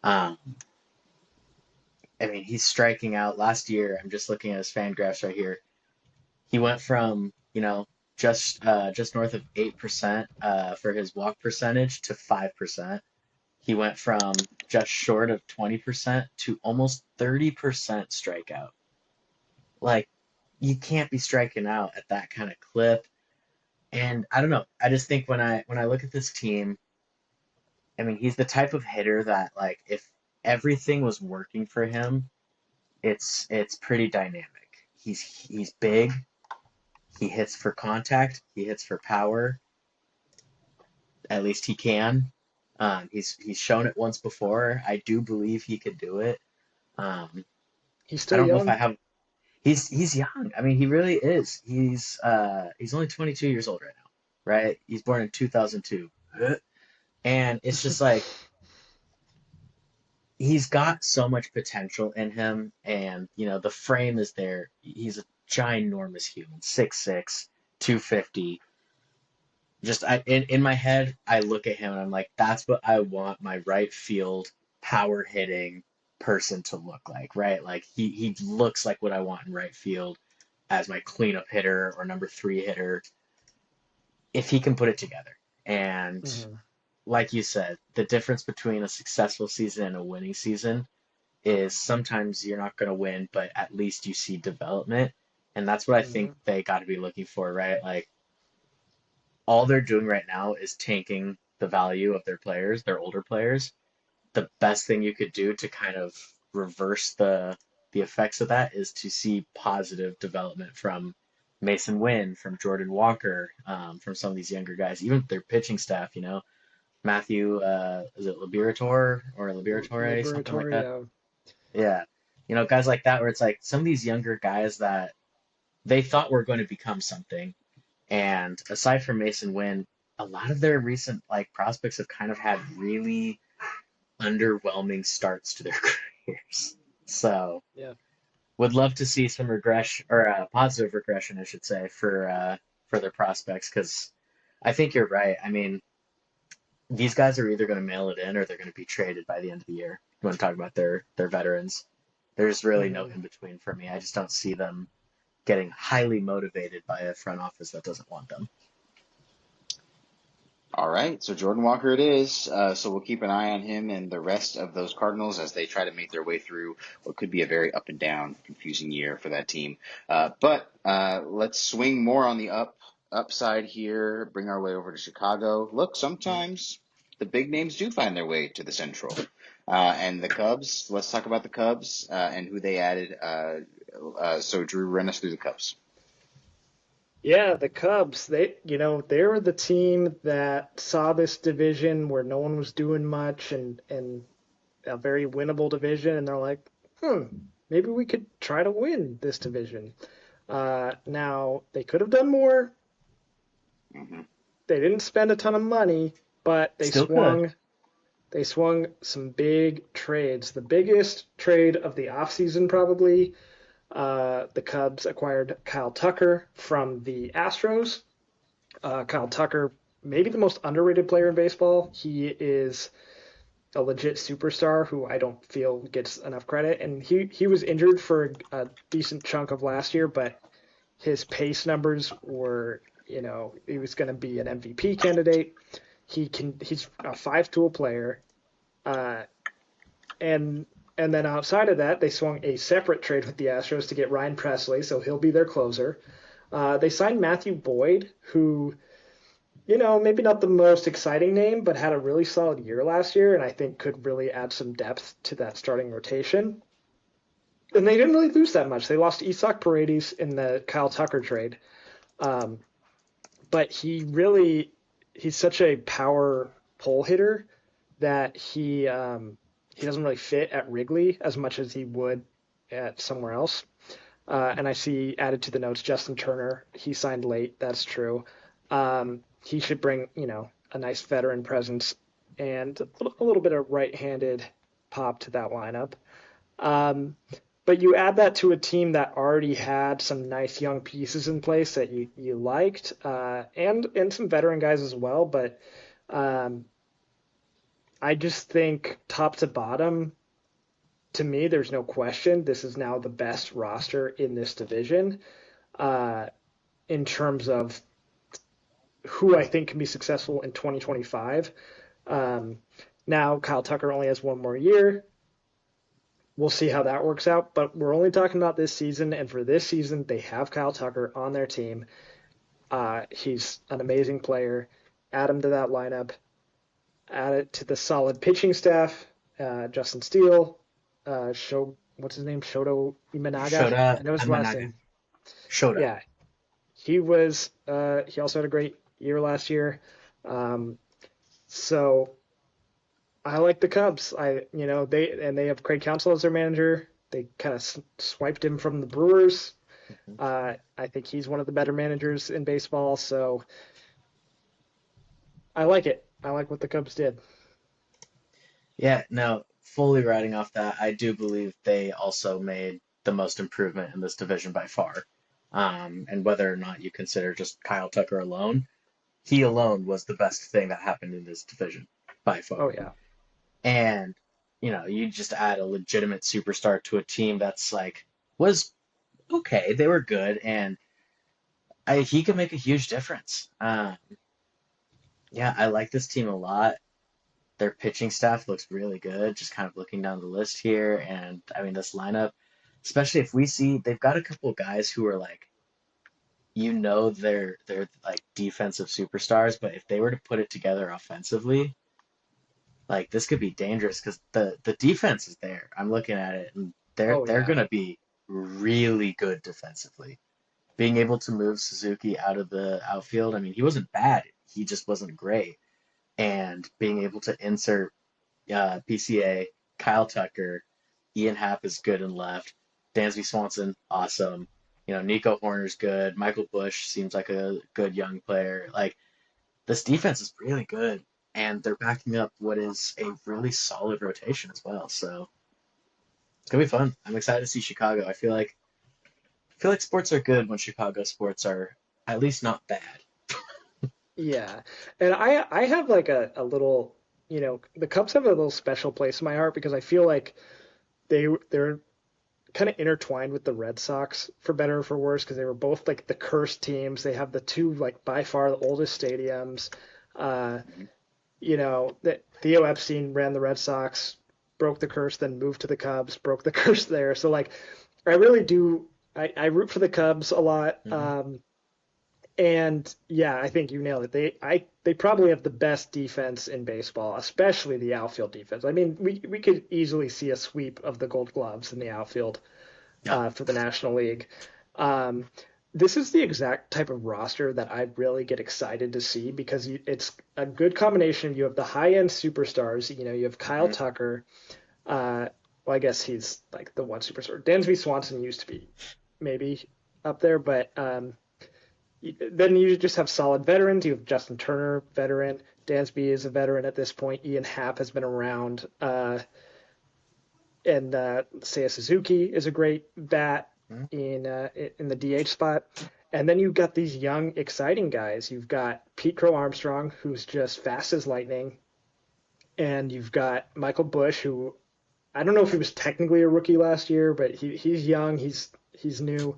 Um, I mean, he's striking out last year. I'm just looking at his fan graphs right here. He went from, just north of 8% for his walk percentage to 5%. He went from just short of 20% to almost 30% strikeout. Like, you can't be striking out at that kind of clip. And I don't know. I just think when I look at this team, I mean, he's the type of hitter that, like, if everything was working for him, it's pretty dynamic. He's big. He hits for contact. He hits for power. At least he can. He's shown it once before. I do believe he could do it. Um, He's I still don't know if I young. have. He's young. I mean, he really is. He's only 22 years old right now, right? He's born in 2002, and it's just like he's got so much potential in him, and the frame is there. He's a ginormous human, 6'6", 250. Just in my head, I look at him and I'm like, that's what I want my right field power hitting person to look like, right? Like he looks like what I want in right field as my cleanup hitter or number three hitter if he can put it together. And Hmm. like you said, the difference between a successful season and a winning season is sometimes you're not going to win, but at least you see development. And that's what I think Hmm. they got to be looking for, right? Like all they're doing right now is tanking the value of their players, their older players. The best thing you could do to kind of reverse the effects of that is to see positive development from Mason Wynn, from Jordan Walker, from some of these younger guys, even their pitching staff. Matthew, is it Liberator or Liberatore, something like Laboratory. that? Yeah, guys like that, where it's like some of these younger guys that they thought were going to become something, and aside from Mason Wynn, a lot of their recent like prospects have kind of had really underwhelming starts to their careers. So Yeah. would love to see some regression or positive regression, I should say, for their prospects because I think you're right. I mean, these guys are either going to mail it in or they're going to be traded by the end of the year. You want to talk about their veterans? There's really no Hmm. in between for me. I just don't see them getting highly motivated by a front office that doesn't want them. All right, so Jordan Walker it is. So we'll keep an eye on him and the rest of those Cardinals as they try to make their way through what could be a very up and down, confusing year for that team. But let's swing more on the upside here. Bring our way over to Chicago. Look, sometimes the big names do find their way to the Central. And the Cubs. Let's talk about the Cubs and who they added. So Drew, run us through the Cubs. Yeah, the Cubs, they were the team that saw this division where no one was doing much and a very winnable division, and they're like, maybe we could try to win this division. Now they could have done more. Hmm. They didn't spend a ton of money, but they Still could. swung some big trades. The biggest trade of the offseason probably. The Cubs acquired Kyle Tucker from the Astros. Kyle Tucker, maybe the most underrated player in baseball. He is a legit superstar who I don't feel gets enough credit. And he was injured for a decent chunk of last year, but his pace numbers were, he was going to be an MVP candidate. He's a five-tool player, uh, and and then outside of that, they swung a separate trade with the Astros to get Ryan Presley, so he'll be their closer. They signed Matthew Boyd, who maybe not the most exciting name, but had a really solid year last year, and I think could really add some depth to that starting rotation. And they didn't really lose that much. They lost Isak Paredes in the Kyle Tucker trade, um, but he's such a power pull hitter that he doesn't really fit at Wrigley as much as he would at somewhere else. And I see added to the notes Justin Turner. He signed late. That's true. He should bring a nice veteran presence and a little bit of right-handed pop to that lineup. Um, but you add that to a team that already had some nice young pieces in place that you liked, and some veteran guys as well. But um, I just think top to bottom, to me, there's no question this is now the best roster in this division. in terms of who I think can be successful in 2025. Um, Now, Kyle Tucker only has one more year. We'll see how that works out, but we're only talking about this season, and for this season, they have Kyle Tucker on their team. He's an amazing player. Add him to that lineup. Add it to the solid pitching staff. Justin Steele, what's his name? Shoto Imanaga. I Shota know his last Amanaga. name. Shota. Yeah, he also had a great year last year. Um, so I like the Cubs. They have Craig Counsell as their manager. They kind of swiped him from the Brewers. Mhm. I think he's one of the better managers in baseball. So I like it. I like what the Cubs did. Yeah, no, fully riding off that, I do believe they also made the most improvement in this division by far. And whether or not you consider just Kyle Tucker alone, he alone was the best thing that happened in this division by Oh far. yeah. And, you just add a legitimate superstar to a team that's like, was okay, they were good, and he could make a huge difference. Yeah, I like this team a lot. Their pitching staff looks really good, just kind of looking down the list here. And I mean, this lineup, especially if we see they've got a couple guys who are like, they're like defensive superstars, but if they were to put it together offensively, like this could be dangerous because the defense is there. I'm looking at it, and they're Oh they're yeah. gonna be really good defensively. Being able to move Suzuki out of the outfield, I mean, he wasn't bad. He just wasn't great. And being able to insert PCA, Kyle Tucker, Ian Happ is good and left. Dansby Swanson, awesome. Nico Horner's good. Michael Bush seems like a good young player. Like this defense is really good, and they're backing up what is a really solid rotation as well. So it's gonna be fun. I'm excited to see Chicago. I feel like sports are good when Chicago sports are at least not bad. Yeah. And I have like a little, the Cubs have a little special place in my heart because I feel like they're kind of intertwined with the Red Sox for better or for worse because they were both like the cursed teams. They have the two like by far the oldest stadiums. Uh, that Theo Epstein ran the Red Sox, broke the curse, then moved to the Cubs, broke the curse there. So like I really do I root for the Cubs a lot. Mm-hmm. And yeah, I think you nailed it. They probably have the best defense in baseball, especially the outfield defense. I mean, we could easily see a sweep of the Gold Gloves in the outfield Yeah. for the National League. Um, this is the exact type of roster that I really get excited to see because it's a good combination. You have the high end superstars. You have Kyle Mm-hmm. Tucker. Well, I guess he's like the one superstar. Dansby Swanson used to be maybe up there, but then you just have solid veterans. You have Justin Turner, veteran. Dansby is a veteran at this point. Ian Happ has been around. And Seiya Suzuki is a great bat Mm-hmm. in the DH spot. And then you've got these young, exciting guys. You've got Pete Crow Armstrong, who's just fast as lightning. And you've got Michael Bush, who I don't know if he was technically a rookie last year, but he's young. He's new.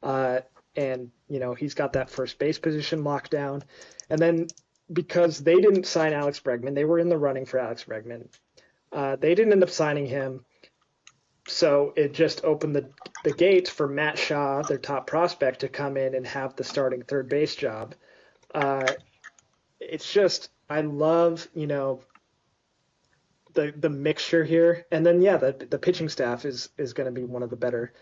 Uh, and he's got that first base position locked down. And then because they didn't sign Alex Bregman, they were in the running for Alex Bregman. They didn't end up signing him, so it just opened the gates for Matt Shaw, their top prospect, to come in and have the starting third base job. Uh, it's just I love the mixture here, and then yeah, the pitching staff is going to be one of the better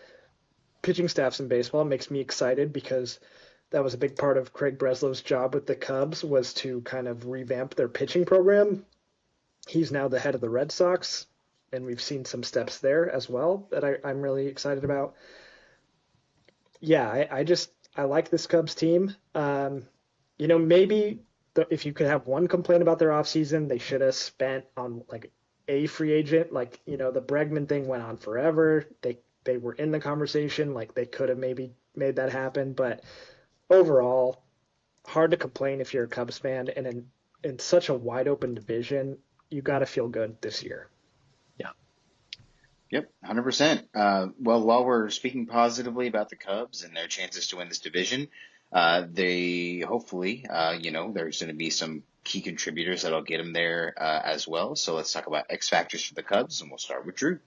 pitching staffs in baseball. It makes me excited because that was a big part of Craig Breslow's job with the Cubs was to kind of revamp their pitching program. He's now the head of the Red Sox, and we've seen some steps there as well that I'm really excited about. Yeah, I like this Cubs team. Maybe if you could have one complaint about their offseason, they should have spent on like a free agent. Like the Bregman thing went on forever. They were in the conversation. Like they could have maybe made that happen, but overall, hard to complain if you're a Cubs fan, and in such a wide open division, you got to feel good this year. Yeah. Yep, 100%. Well, while we're speaking positively about the Cubs and their chances to win this division, They hopefully, there's going to be some key contributors that'll get them there as well. So let's talk about X factors for the Cubs, and we'll start with Drew.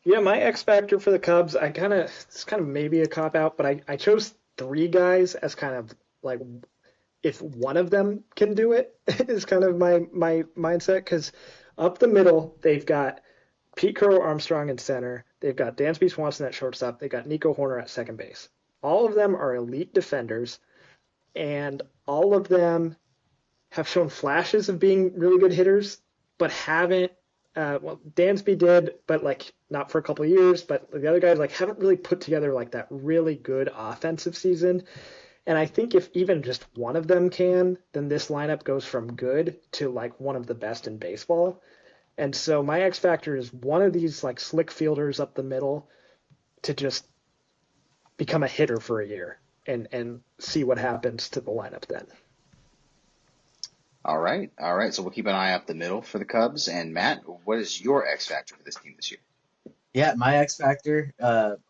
Yeah, my X factor for the Cubs, it's kind of maybe a cop out, but I chose three guys as kind of like if one of them can do it is kind of my mindset because up the middle they've got Pete Crow Armstrong in center, they've got Dansby Swanson at shortstop, they've got Nico Horner at second base. All of them are elite defenders, and all of them have shown flashes of being really good hitters, but haven't. Well, Dansby did, but like not for a couple of years. But the other guys like haven't really put together like that really good offensive season. And I think if even just one of them can, then this lineup goes from good to like one of the best in baseball. And so my X factor is one of these like slick fielders up the middle to just become a hitter for a year and see what happens to the lineup then. All right. All right. So we'll keep an eye up the middle for the Cubs. And Matt, what is your X factor for this team this year? Yeah, my X factor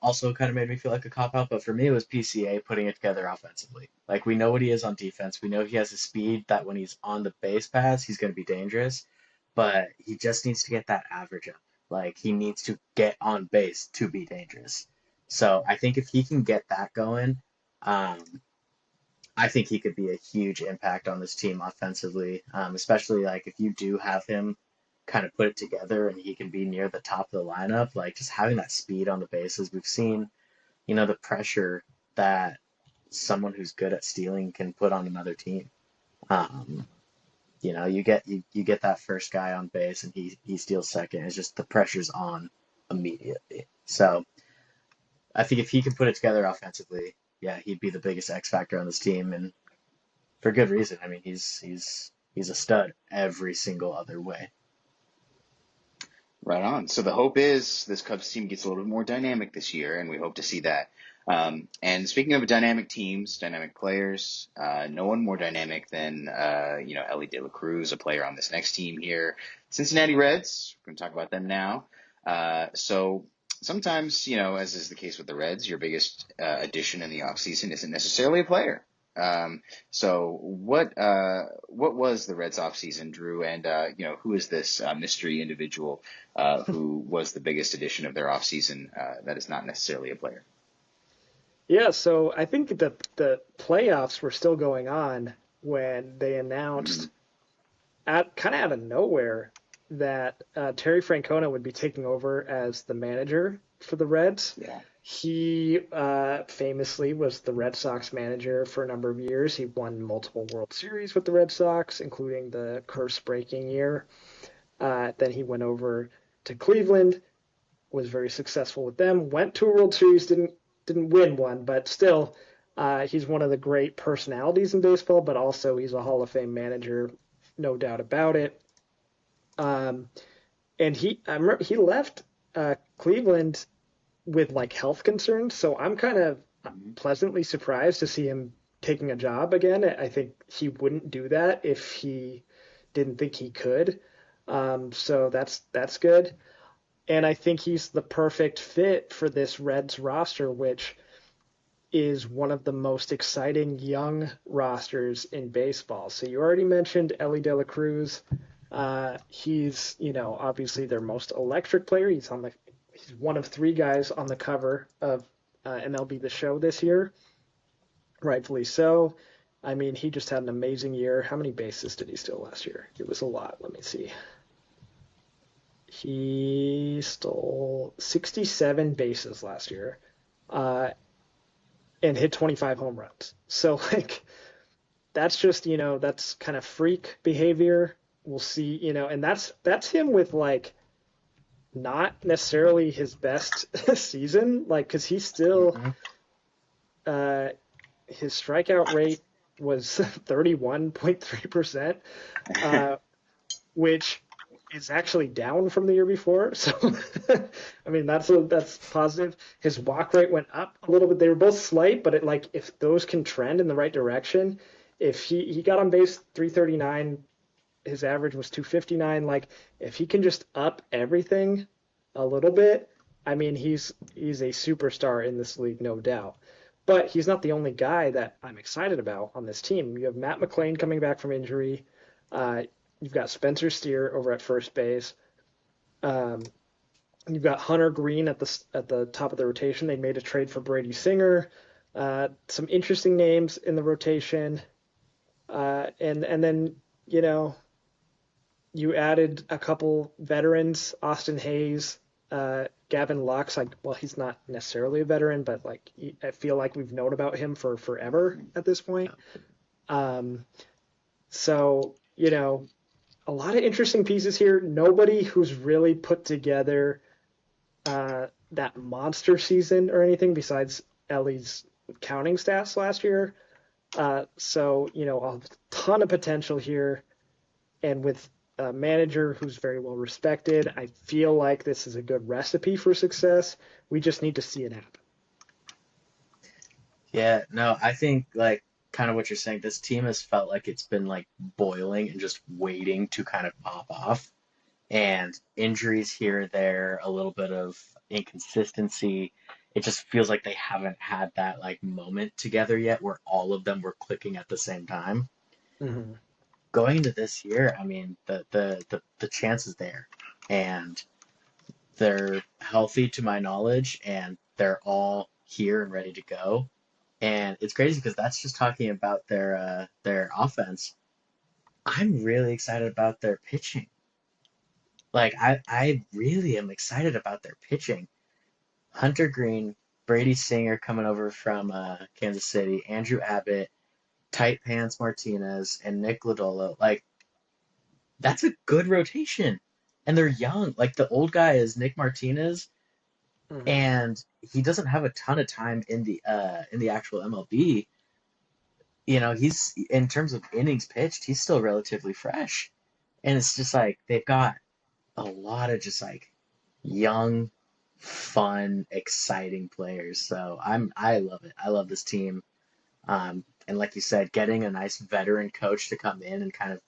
also kind of made me feel like a cop out, but for me it was PCA putting it together offensively. Like we know what he is on defense. We know he has a speed that when he's on the base paths, he's going to be dangerous, but he just needs to get that average up. Like he needs to get on base to be dangerous. So I think if he can get that going, um, I think he could be a huge impact on this team offensively, especially like if you do have him kind of put it together and he can be near the top of the lineup, like just having that speed on the bases. We've seen, the pressure that someone who's good at stealing can put on another team. Um, you get that first guy on base and he steals second. It's just the pressure's on immediately. So I think if he can put it together offensively, yeah, he'd be the biggest X factor on this team, and for good reason. I mean, he's a stud every single other way. Right on. So the hope is this Cubs team gets a little bit more dynamic this year, and we hope to see that. And speaking of dynamic teams, dynamic players, no one more dynamic than Ellie De La Cruz, a player on this next team here, Cincinnati Reds. We're going to talk about them now. So sometimes, as is the case with the Reds, your biggest addition in the offseason isn't necessarily a player. So what was the Reds offseason, Drew? And who is this mystery individual who was the biggest addition of their offseason that is not necessarily a player? Yeah, so I think the playoffs were still going on when they announced Mhm. at kind of out of nowhere that Terry Francona would be taking over as the manager for the Reds. Yeah. He famously was the Red Sox manager for a number of years. He won multiple World Series with the Red Sox, including the curse-breaking year. Then he went over to Cleveland, was very successful with them. Went to a World Series, didn't win one, but still, he's one of the great personalities in baseball. But also, he's a Hall of Fame manager, no doubt about it. Um, and I remember he left Cleveland with like health concerns, so I'm kind of Mhm. pleasantly surprised to see him taking a job again. I think he wouldn't do that if he didn't think he could. So that's good. And I think he's the perfect fit for this Reds roster, which is one of the most exciting young rosters in baseball. So you already mentioned Ellie De La Cruz. He's, obviously their most electric player. He's one of three guys on the cover of MLB The Show this year, rightfully so. I mean, he just had an amazing year. How many bases did he steal last year? It was a lot. Let me see. He stole 67 bases last year, uh, and hit 25 home runs. So like that's just that's kind of freak behavior. We'll see, and that's him with like not necessarily his best season, like because he's still Hmm. uh, his strikeout rate was 31.3%, which is actually down from the year before. So, I mean, that's positive. His walk rate went up a little bit. They were both slight, but if those can trend in the right direction, if he got on base 339, his average was 259. Like if he can just up everything a little bit, I mean, he's a superstar in this league, no doubt. But he's not the only guy that I'm excited about on this team. You have Matt McLean coming back from injury. Uh, you've got Spencer Steer over at first base. Um, you've got Hunter Green at the top of the rotation. They made a trade for Brady Singer. Some interesting names in the rotation. And then you know you added a couple veterans, Austin Hayes, Gavin Lux. Like, well, he's not necessarily a veteran, but like I feel like we've known about him for forever at this point. Um, so a lot of interesting pieces here. Nobody who's really put together that monster season or anything besides Ellie's counting stats last year. So a ton of potential here, and with a manager who's very well respected, I feel like this is a good recipe for success. We just need to see it happen. Yeah, no, I think like kind of what you're saying, this team has felt like it's been like boiling and just waiting to kind of pop off. And injuries here or there, a little bit of inconsistency. It just feels like they haven't had that like moment together yet where all of them were clicking at the same time. Mm-hmm. Going into this year, I mean, the chance is there. And they're healthy to my knowledge, and they're all here and ready to go. And it's crazy because that's just talking about their offense. I'm really excited about their pitching. Like I really am excited about their pitching. Hunter Green, Brady Singer coming over from Kansas City, Andrew Abbott, Tight Pants Martinez, and Nick Lodolo. Like that's a good rotation, and they're young. Like the old guy is Nick Martinez, Mm-hmm. and he doesn't have a ton of time in the actual MLB. You know, he's in terms of innings pitched, he's still relatively fresh, and it's just like they've got a lot of just like young, fun, exciting players. So I love it. I love this team. And like you said, getting a nice veteran coach to come in and kind of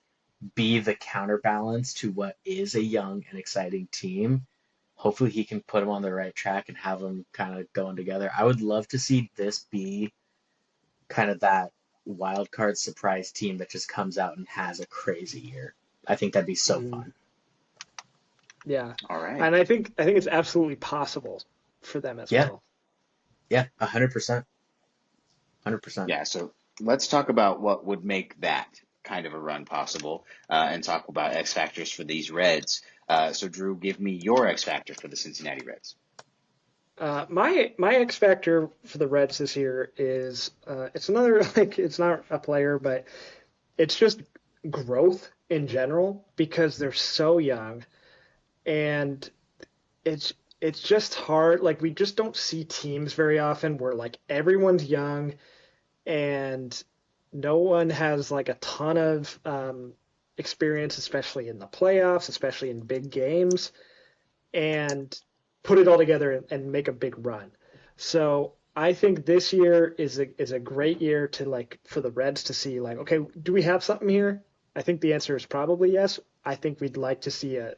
be the counterbalance to what is a young and exciting team. Hopefully he can put them on the right track and have them kind of going together. I would love to see this be kind of that wild card surprise team that just comes out and has a crazy year. I think that'd be so Mm-hmm. fun. Yeah, All right. and I think it's absolutely possible for them as Yeah, well. yeah, 100%, 100%. Yeah, so let's talk about what would make that kind of a run possible, and talk about X factors for these Reds. So, Drew, give me your X factor for the Cincinnati Reds. My X factor for the Reds this year is it's another like it's not a player, but it's just growth in general because they're so young, and it's just hard. Like we just don't see teams very often where like everyone's young and no one has like a ton of experience, especially in the playoffs, especially in big games, and put it all together and make a big run. So I think this year is a great year to like for the Reds to see like, okay, do we have something here? I think the answer is probably yes. I think we'd like to see a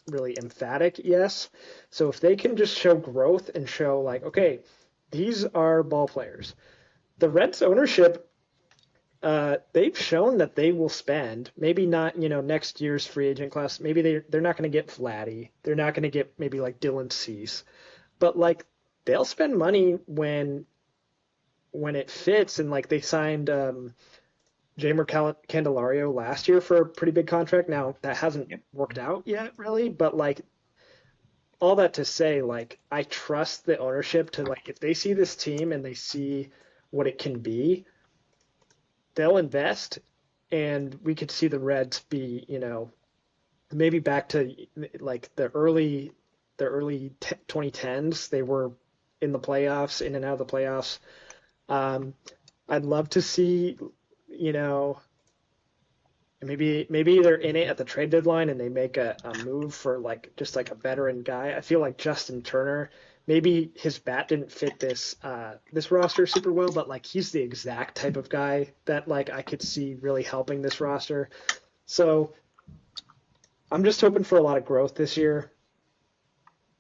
really emphatic yes. So if they can just show growth and show like, okay, these are ball players. The Reds ownership, they've shown that they will spend. Maybe not, next year's free agent class. Maybe they're not going to get Vladdy. They're not going to get maybe like Dylan Cease, but like they'll spend money when it fits. And like they signed Jamer Candelario last year for a pretty big contract. Now that hasn't Yep. worked out yet, really. But like all that to say, like I trust the ownership to like if they see this team and they see what it can be, they'll invest, and we could see the Reds be, maybe back to like the early 2010s. They were in the playoffs, in and out of the playoffs. Um, I'd love to see, you know, maybe they're in it at the trade deadline and they make a move for like just like a veteran guy. I feel like Justin Turner, maybe his bat didn't fit this roster super well, but like he's the exact type of guy that like I could see really helping this roster. So I'm just hoping for a lot of growth this year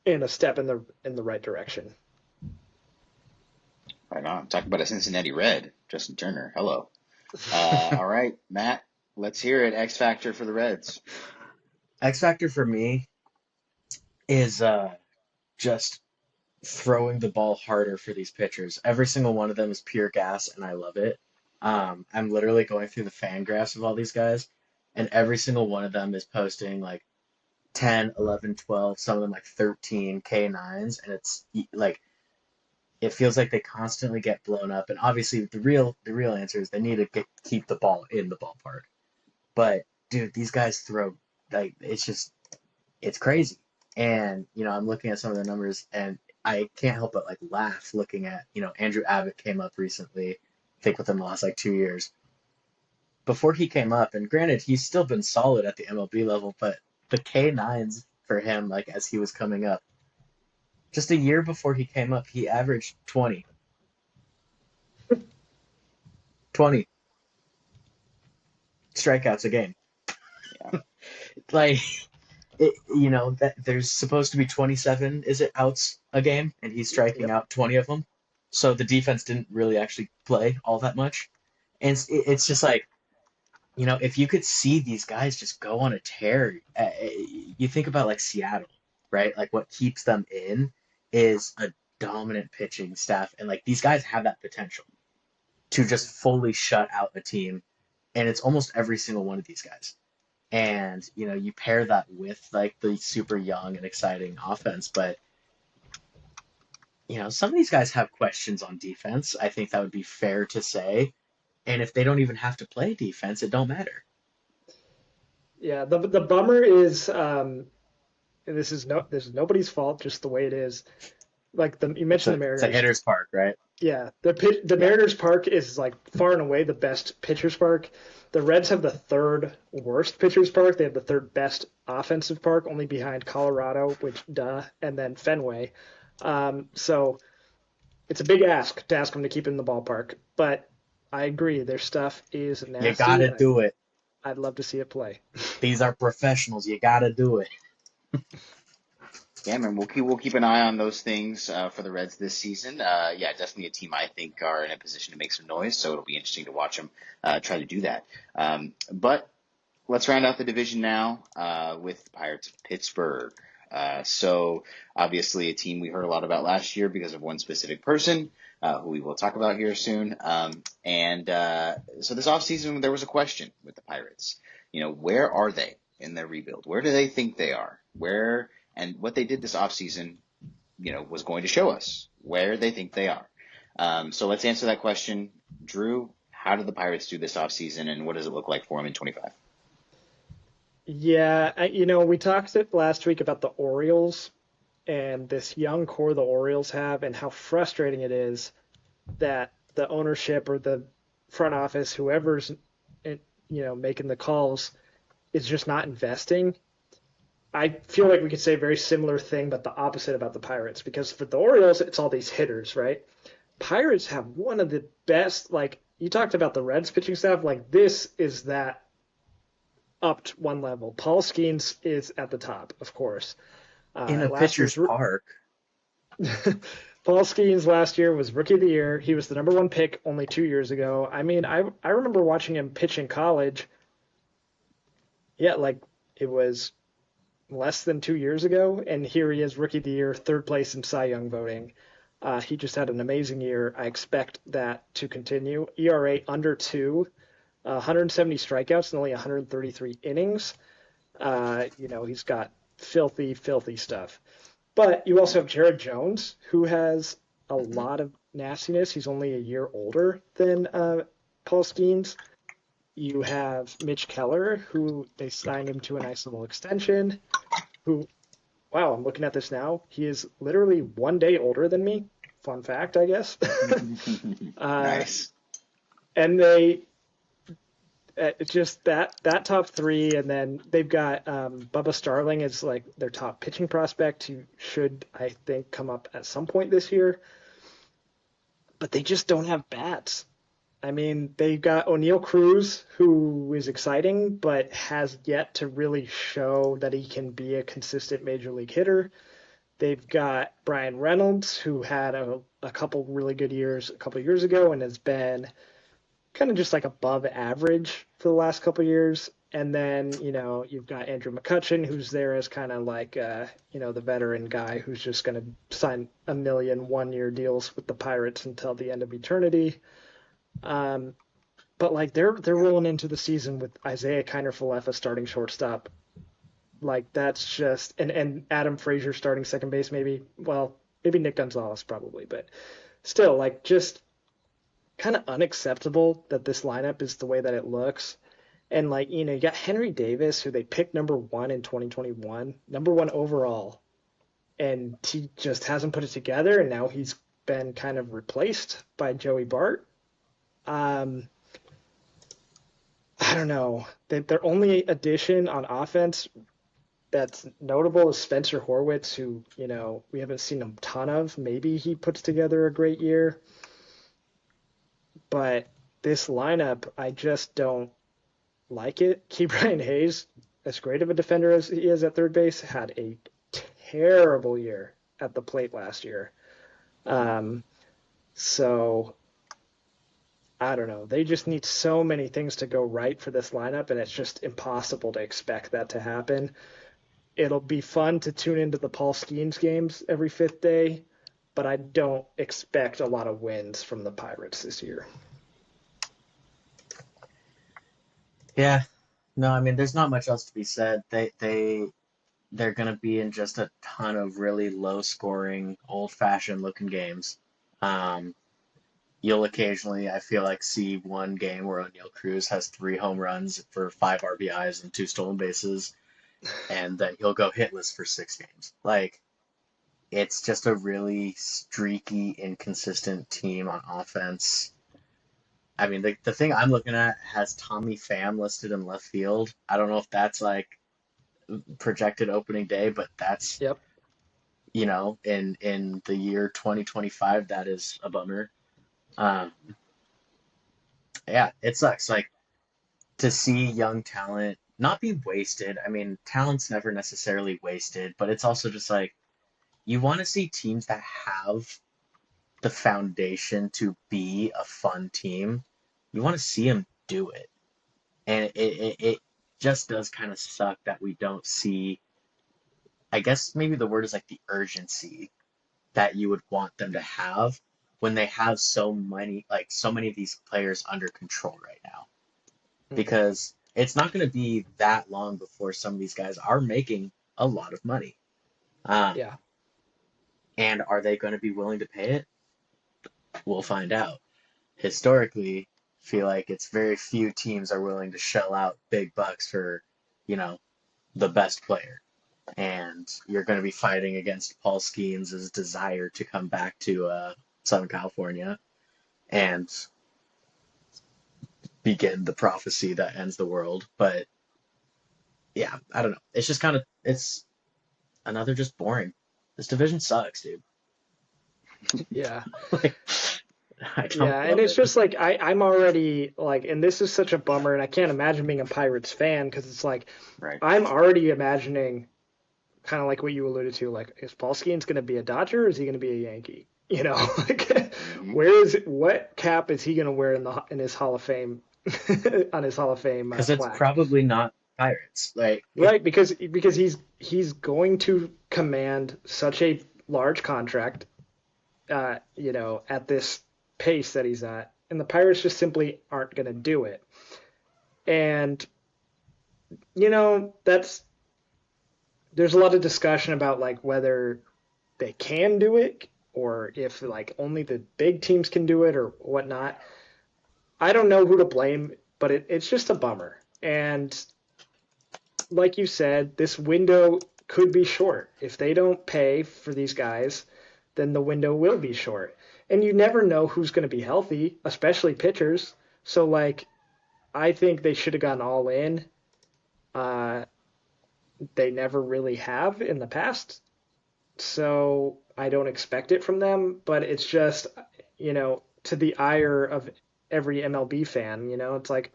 and a step in the right direction. Right Right on. Talk about a Cincinnati Red, Justin Turner. Hello. All right, Matt, let's hear it. X Factor for the Reds. X factor for me is just throwing the ball harder for these pitchers. Every single one of them is pure gas, and I love it. I'm literally going through the fan graphs of all these guys, and every single one of them is posting like 10, 11, 12, some of them like 13 K9s, and it's like it feels like they constantly get blown up. And obviously, the real answer is they need to keep the ball in the ballpark. But dude, these guys throw like it's crazy. And I'm looking at some of the numbers, and I can't help but like laugh looking at Andrew Abbott came up recently, I think within the last like 2 years. Before he came up, and granted he's still been solid at the MLB level, but the K9s for him like as he was coming up, just a year before he came up, he averaged 20 strikeouts a game. Yeah. Like that there's supposed to be 27, is it, outs a game, and he's striking Yep. out 20 of them. So the defense didn't really actually play all that much. And it's just like, if you could see these guys just go on a tear, you think about like Seattle, right? Like what keeps them in is a dominant pitching staff. And like these guys have that potential to just fully shut out a team. And it's almost every single one of these guys. And you pair that with like the super young and exciting offense, but some of these guys have questions on defense. I think that would be fair to say. And if they don't even have to play defense, it don't matter. Yeah, the bummer is this is nobody's fault, just the way it is. Like you It's mentioned a the it's a Mariners. hitter's park, right? Yeah, the Yeah. Mariners Park is like far and away the best pitcher's park. The Reds have the third worst pitcher's park. They have the third best offensive park, only behind Colorado, which duh, and then Fenway. So it's a big ask to ask them to keep it in the ballpark. But I agree, their stuff is You nasty, gotta and do it. I'd love to see it play. These are professionals. You gotta do it. Yeah, man, we'll keep an eye on those things for the Reds this season. Yeah, definitely a team I think are in a position to make some noise, so it'll be interesting to watch them try to do that. But let's round out the division now with the Pirates of Pittsburgh. So obviously a team we heard a lot about last year because of one specific person who we will talk about here soon. So this offseason there was a question with the Pirates. Where are they in their rebuild? Where do they think they are? Where and what they did this offseason, was going to show us where they think they are. So let's answer that question. Drew, how did the Pirates do this offseason, and what does it look like for them in 25? Yeah, we talked last week about the Orioles and this young core the Orioles have, and how frustrating it is that the ownership or the front office, whoever's making the calls, is just not investing. I feel like we could say a very similar thing, but the opposite about the Pirates, because for the Orioles, it's all these hitters, right? Pirates have one of the best, like you talked about the Reds pitching staff, like this is that upped one level. Paul Skeens is at the top, of course. In a Last pitcher's year's park. Paul Skeens last year was Rookie of the Year. He was the number one pick only 2 years ago. I mean, I remember watching him pitch in college. Yeah, like it was less than 2 years ago, and here he is, Rookie of the Year, third place in Cy Young voting. He just had an amazing year. I expect that to continue. ERA under 2, 170 strikeouts and only 133 innings. He's got filthy, filthy stuff. But you also have Jared Jones, who has a lot of nastiness. He's only a year older than Paul Skeens. You have Mitch Keller, who they signed him to a nice little extension. Who, wow, I'm looking at this now. He is literally 1 day older than me. Fun fact, I guess. Nice. And they it's just that top three, and then they've got Bubba Starling is like their top pitching prospect, who should, I think, come up at some point this year. But they just don't have bats. I mean, they've got O'Neal Cruz, who is exciting, but has yet to really show that he can be a consistent major league hitter. They've got Brian Reynolds, who had a couple really good years a couple years ago and has been kind of just like above average for the last couple years. And then, you've got Andrew McCutcheon, who's there as kind of like, the veteran guy who's just going to sign a million 1-year deals with the Pirates until the end of eternity. Um, but like they're rolling into the season with Isaiah Kiner-Falefa starting shortstop. Like that's just and Adam Frazier starting second base maybe. Well, maybe Nick Gonzalez probably, but still like just kind of unacceptable that this lineup is the way that it looks. And like, you got Henry Davis, who they picked number one in 2021, number one overall, and he just hasn't put it together. And now he's been kind of replaced by Joey Bart. I don't know. Their only addition on offense that's notable is Spencer Horwitz, who, we haven't seen a ton of. Maybe he puts together a great year. But this lineup, I just don't like it. Ke'Bryan Hayes, as great of a defender as he is at third base, had a terrible year at the plate last year. So I don't know. They just need so many things to go right for this lineup, and it's just impossible to expect that to happen. It'll be fun to tune into the Paul Skeens games every fifth day, but I don't expect a lot of wins from the Pirates this year. Yeah. No, I mean, there's not much else to be said. They're gonna be in just a ton of really low scoring, old fashioned looking games. Um, you'll occasionally, I feel like, see one game where O'Neal Cruz has 3 home runs for 5 RBIs and 2 stolen bases, and then he'll go hitless for 6 games. Like, it's just a really streaky, inconsistent team on offense. I mean, the thing I'm looking at has Tommy Pham listed in left field. I don't know if that's like projected opening day, but that's, Yep. in the year 2025, that is a bummer. Um, yeah, it sucks. Like to see young talent not be wasted. I mean, talent's never necessarily wasted, but it's also just like you want to see teams that have the foundation to be a fun team. You want to see them do it. And it just does kind of suck that we don't see, I guess maybe the word is like the urgency that you would want them to have when they have so many of these players under control right now. Mm-hmm. Because it's not going to be that long before some of these guys are making a lot of money. Um, Yeah. and are they going to be willing to pay it? We'll find out. Historically, feel like it's very few teams are willing to shell out big bucks for, you know, the best player. And you're going to be fighting against Paul Skeens' desire to come back to Southern California and begin the prophecy that ends the world. But yeah, I don't know. It's just it's another just boring. This division sucks, dude. Yeah. Like, I Yeah, don't and love it's it. just like I'm already like, and this is such a bummer, and I can't imagine being a Pirates fan because it's like Right. I'm already imagining kind of like what you alluded to, like is Paul Skeens going to be a Dodger or is he going to be a Yankee? Like Hmm. what cap is he going to wear in his Hall of Fame on his Hall of Fame Because it's plaque? probably not Pirates. Right, because he's going to command such a large contract, at this pace that he's at, and the Pirates just simply aren't going to do it. And that's there's a lot of discussion about like whether they can do it or if like only the big teams can do it or whatnot. I don't know who to blame, but it's just a bummer. And like you said, this window could be short. If they don't pay for these guys, then the window will be short. And you never know who's going to be healthy, especially pitchers. So like I think they should have gone all in. Uh, they never really have in the past. So I don't expect it from them, but it's just, to the ire of every MLB fan, it's like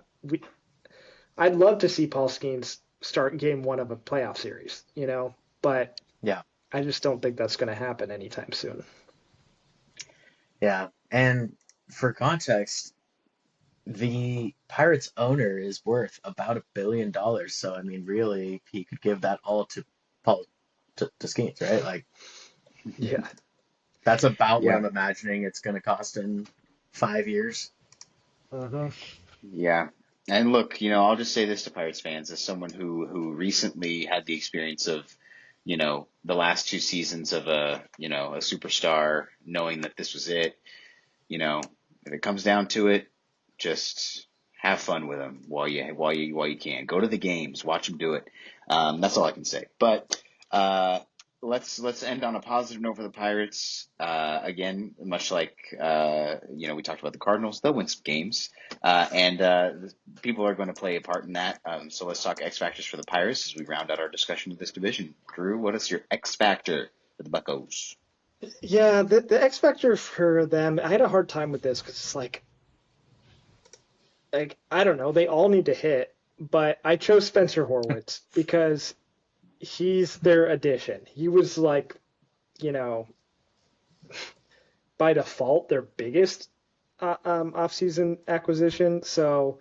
I'd love to see Paul Skeens start game one of a playoff series, but Yeah. I just don't think that's going to happen anytime soon. Yeah. And for context, the Pirates owner is worth about $1 billion. So I mean, really, he could give that all to Paul to Skeens, right? Like Yeah. that's about what Yeah, I'm imagining it's going to cost in 5 years. Uh-huh. yeah. And look, I'll just say this to Pirates fans as someone who recently had the experience of, the last two seasons of a superstar, knowing that this was it. If it comes down to it, just have fun with them while you can. Go to the games, watch them do it. That's all I can say. But let's end on a positive note for the Pirates. Again, much like we talked about the Cardinals, they'll win some games, and people are going to play a part in that. So let's talk X factors for the Pirates as we round out our discussion of this division. Drew, what is your X factor for the Buccos? Yeah, the X factor for them, I had a hard time with this because it's like I don't know, they all need to hit, but I chose Spencer Horwitz because he's their addition. He was like, you know, by default their biggest offseason acquisition. So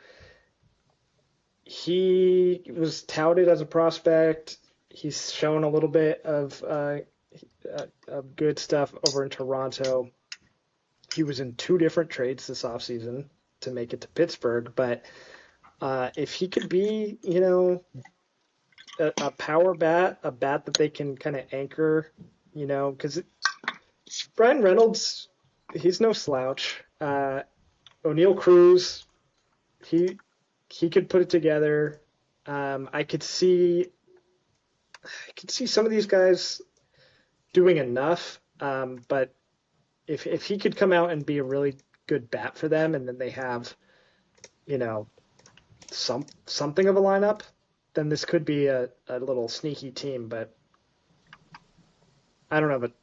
he was touted as a prospect. He's shown a little bit of good stuff over in Toronto. He was in two different trades this offseason to make it to Pittsburgh, but if he could be, a power bat, a bat that they can kind of anchor, because Brian Reynolds, he's no slouch. O'Neill Cruz, he he could put it together. I could see some of these guys doing enough, but if he could come out and be a really good bat for them, and then they have you know something of a lineup, then this could be a little sneaky team. But I don't know. But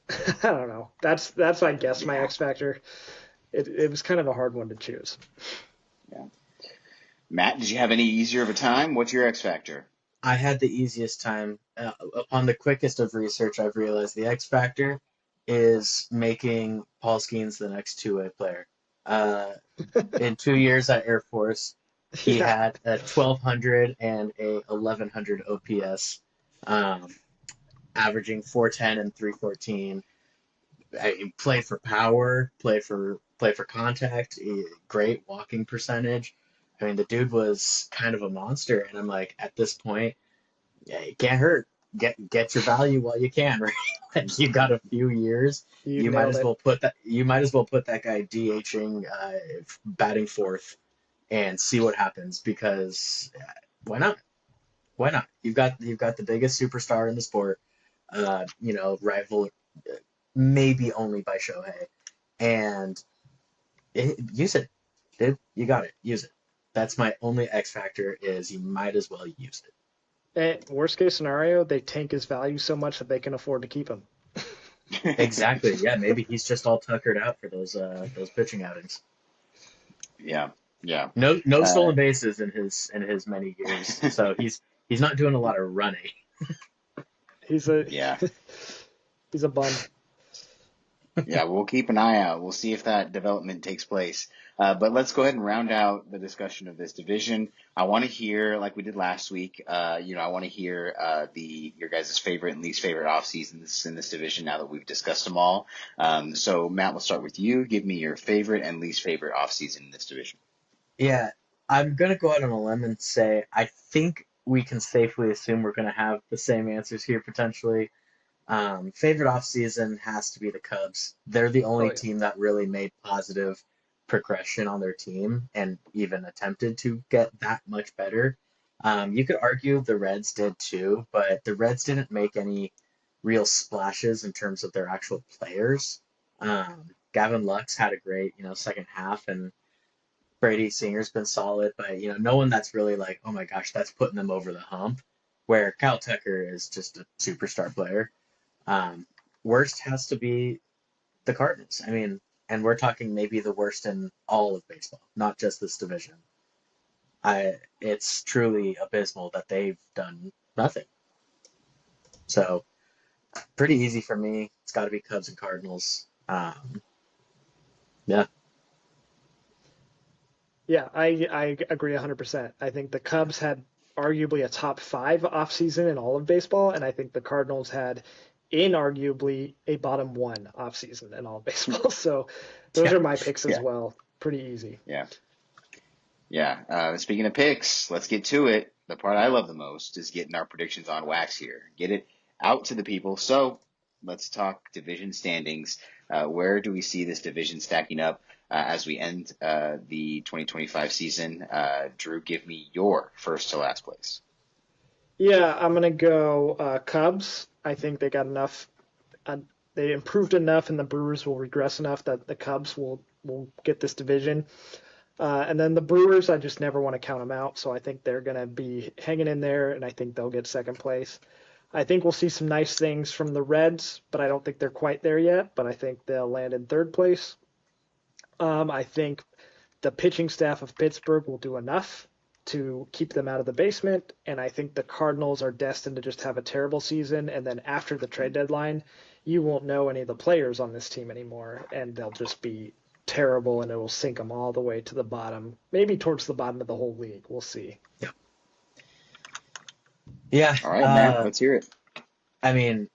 I don't know. That's I guess my Yeah, X factor. It was kind of a hard one to choose. yeah. Matt, did you have any easier of a time? What's your X factor? I had the easiest time. Upon the quickest of research, I've realized the X factor is making Paul Skeens the next two-way player. Uh, in 2 years at Air Force, he Yeah, had a 1200 and a 1100 OPS, um, averaging 410 and 314. He played for power, play for contact, great walking percentage. I mean, the dude was kind of a monster, and I'm like, at this point, yeah, it can't hurt. Get your value while you can, right? Like you got a few years. you You might nailed as it. well put that. You might as well put that guy DHing, batting fourth, and see what happens. Because why not? Why not? You've got the biggest superstar in the sport. Rival maybe only by Shohei, and use it, dude. You got it. Use it. That's my only X factor is you might as well use And worst case scenario, they tank his value so much that they can afford to keep him. it. Exactly. Yeah, maybe he's just all tuckered out for those pitching outings. Yeah, yeah. No Uh, stolen bases in his many years, so he's not doing a lot of running. He's a yeah, he's a bum. yeah. We'll keep an eye out. We'll see if that development takes place. But let's go ahead and round out the discussion of this division. I want to hear, like we did last week, I want to hear your guys' favorite and least favorite off seasons in this division now that we've discussed them all. So Matt, we'll start with you. Give me your favorite and least favorite off season in this division. Yeah, I'm gonna go out on a limb and say I think we can safely assume we're gonna have the same answers here potentially. Favorite offseason has to be the Cubs. They're the Oh only yeah. team that really made positive progression on their team and even attempted to get that much better. You could argue the Reds did too, but the Reds didn't make any real splashes in terms of their actual players. Gavin Lux had a great, second half, and Brady Singer's been solid, but no one that's really like, oh my gosh, that's putting them over the hump. Where Kyle Tucker is just a superstar player. Um, Worst has to be the Cardinals. I mean, and we're talking maybe the worst in all of baseball, not just this division. It's truly abysmal that they've done nothing. So pretty easy for me. It's got to be Cubs and Cardinals. Yeah. Yeah, I agree 100%. I think the Cubs had arguably a top five offseason in all of baseball, and I think the Cardinals had inarguably a bottom one offseason in all of baseball. So those Yeah. are my picks as Yeah. well. Pretty easy. Yeah. Yeah. Speaking of picks, let's get to it. The part I love the most is getting our predictions on wax here. Get it out to the people. So let's talk division standings. Where do we see this division stacking up as we end the 2025 season? Drew, give me your first to last place. Yeah, I'm gonna go Cubs. I think they got enough. Uh, they improved enough, and the Brewers will regress enough that the Cubs will get this division. And then the Brewers, I just never want to count them out. So I think they're going to be hanging in there, and I think they'll get second place. I think we'll see some nice things from the Reds, but I don't think they're quite there yet. But I think they'll land in third place. I think the pitching staff of Pittsburgh will do enough to keep them out of the basement. And I think the Cardinals are destined to just have a terrible season. And then after the trade deadline, you won't know any of the players on this team anymore, and they'll just be terrible, and it will sink them all the way to the bottom, maybe towards the bottom of the whole league. We'll see. Yeah. Yeah. All right, Matt, let's hear it. I mean,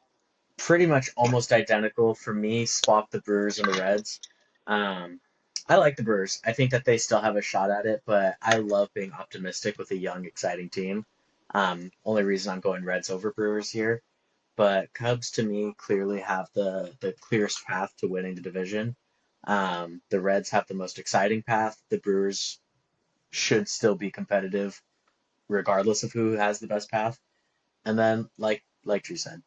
pretty much almost identical for me. Swap the Brewers and the Reds. I like the Brewers. I think that they still have a shot at it, but I love being optimistic with a young, exciting team. Only reason I'm going Reds over Brewers here. But Cubs, to me, clearly have the clearest path to winning the division. The Reds have the most exciting path. The Brewers should still be competitive, regardless of who has the best path. And then, like Drew said,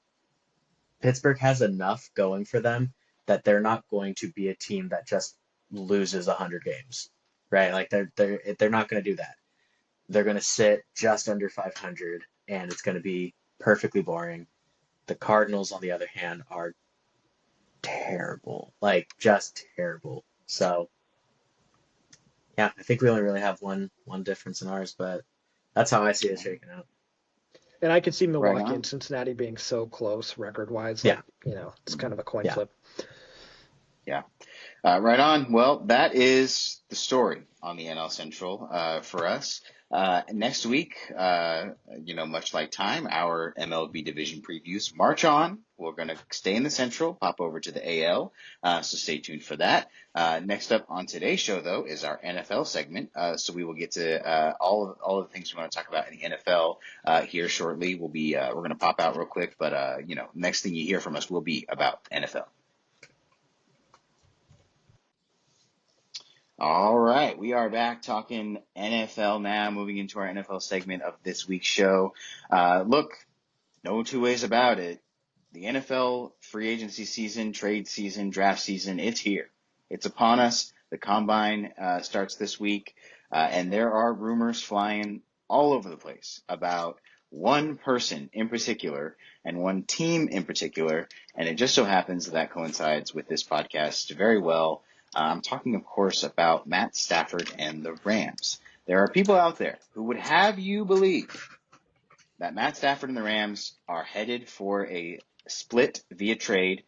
Pittsburgh has enough going for them that they're not going to be a team that just loses 100 games, right? Like they're not going to do that. They're going to sit just under 500, and it's going to be perfectly boring. The Cardinals, on the other hand, are terrible, like just terrible. So yeah, I think we only really have one difference in ours, but that's how I see it shaking out. And I could see Right Milwaukee and on. Cincinnati being so close record wise. Yeah, Like, it's kind of a coin yeah. flip. Yeah. Right on. Well, that is the story on the NL Central for us. Next week, much like time, our MLB division previews march on. We're going to stay in the Central, pop over to the AL, so stay tuned for that. Next up on today's show, though, is our NFL segment. So we will get to all of the things we want to talk about in the NFL here shortly. We're going to pop out real quick, but next thing you hear from us will be about NFL. All right, we are back talking NFL now, moving into our NFL segment of this week's show. Look, no two ways about it. The NFL free agency season, trade season, draft season, it's here. It's upon us. The combine starts this week, and there are rumors flying all over the place about one person in particular and one team in particular, and it just so happens that coincides with this podcast very well. I'm talking, of course, about Matt Stafford and the Rams. There are people out there who would have you believe that Matt Stafford and the Rams are headed for a split via trade.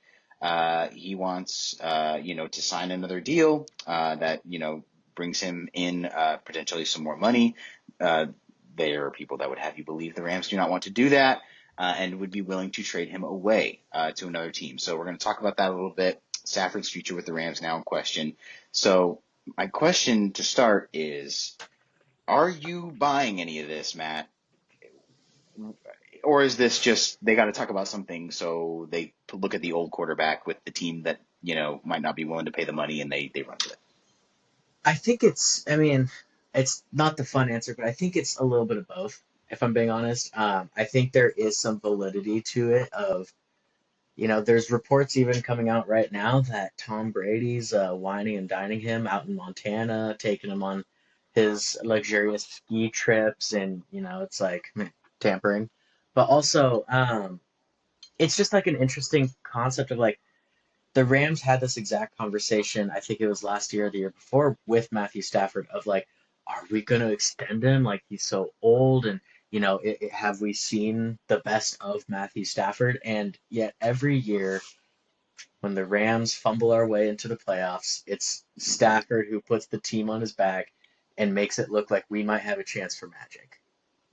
He wants, to sign another deal that, brings him in potentially some more money. There are people that would have you believe the Rams do not want to do that and would be willing to trade him away to another team. So we're going to talk about that a little bit. Stafford's future with the Rams now in question. So my question to start is, are you buying any of this, Matt? Or is this just they got to talk about something, so they look at the old quarterback with the team that, might not be willing to pay the money and they run with it? I think it's not the fun answer, but I think it's a little bit of both, if I'm being honest. I think there is some validity to it of, there's reports even coming out right now that Tom Brady's whining and dining him out in Montana, taking him on his luxurious ski trips, and, it's like tampering. But also, it's just like an interesting concept of like, the Rams had this exact conversation, I think it was last year or the year before, with Matthew Stafford of like, are we going to extend him? Like, he's so old. And have we seen the best of Matthew Stafford? And yet every year when the Rams fumble our way into the playoffs, it's Stafford who puts the team on his back and makes it look like we might have a chance for magic.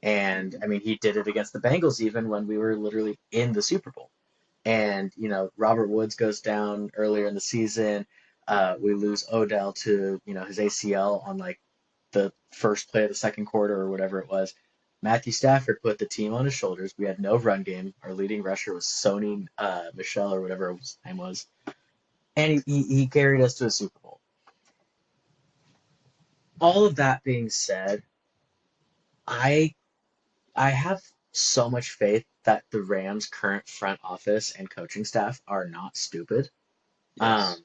And I mean, he did it against the Bengals even when we were literally in the Super Bowl. And, Robert Woods goes down earlier in the season. We lose Odell to, his ACL on like the first play of the second quarter or whatever it was. Matthew Stafford put the team on his shoulders. We had no run game. Our leading rusher was Sony Michelle or whatever his name was. And he carried us to a Super Bowl. All of that being said, I I have so much faith that the Rams' current front office and coaching staff are not stupid. Um, Yes.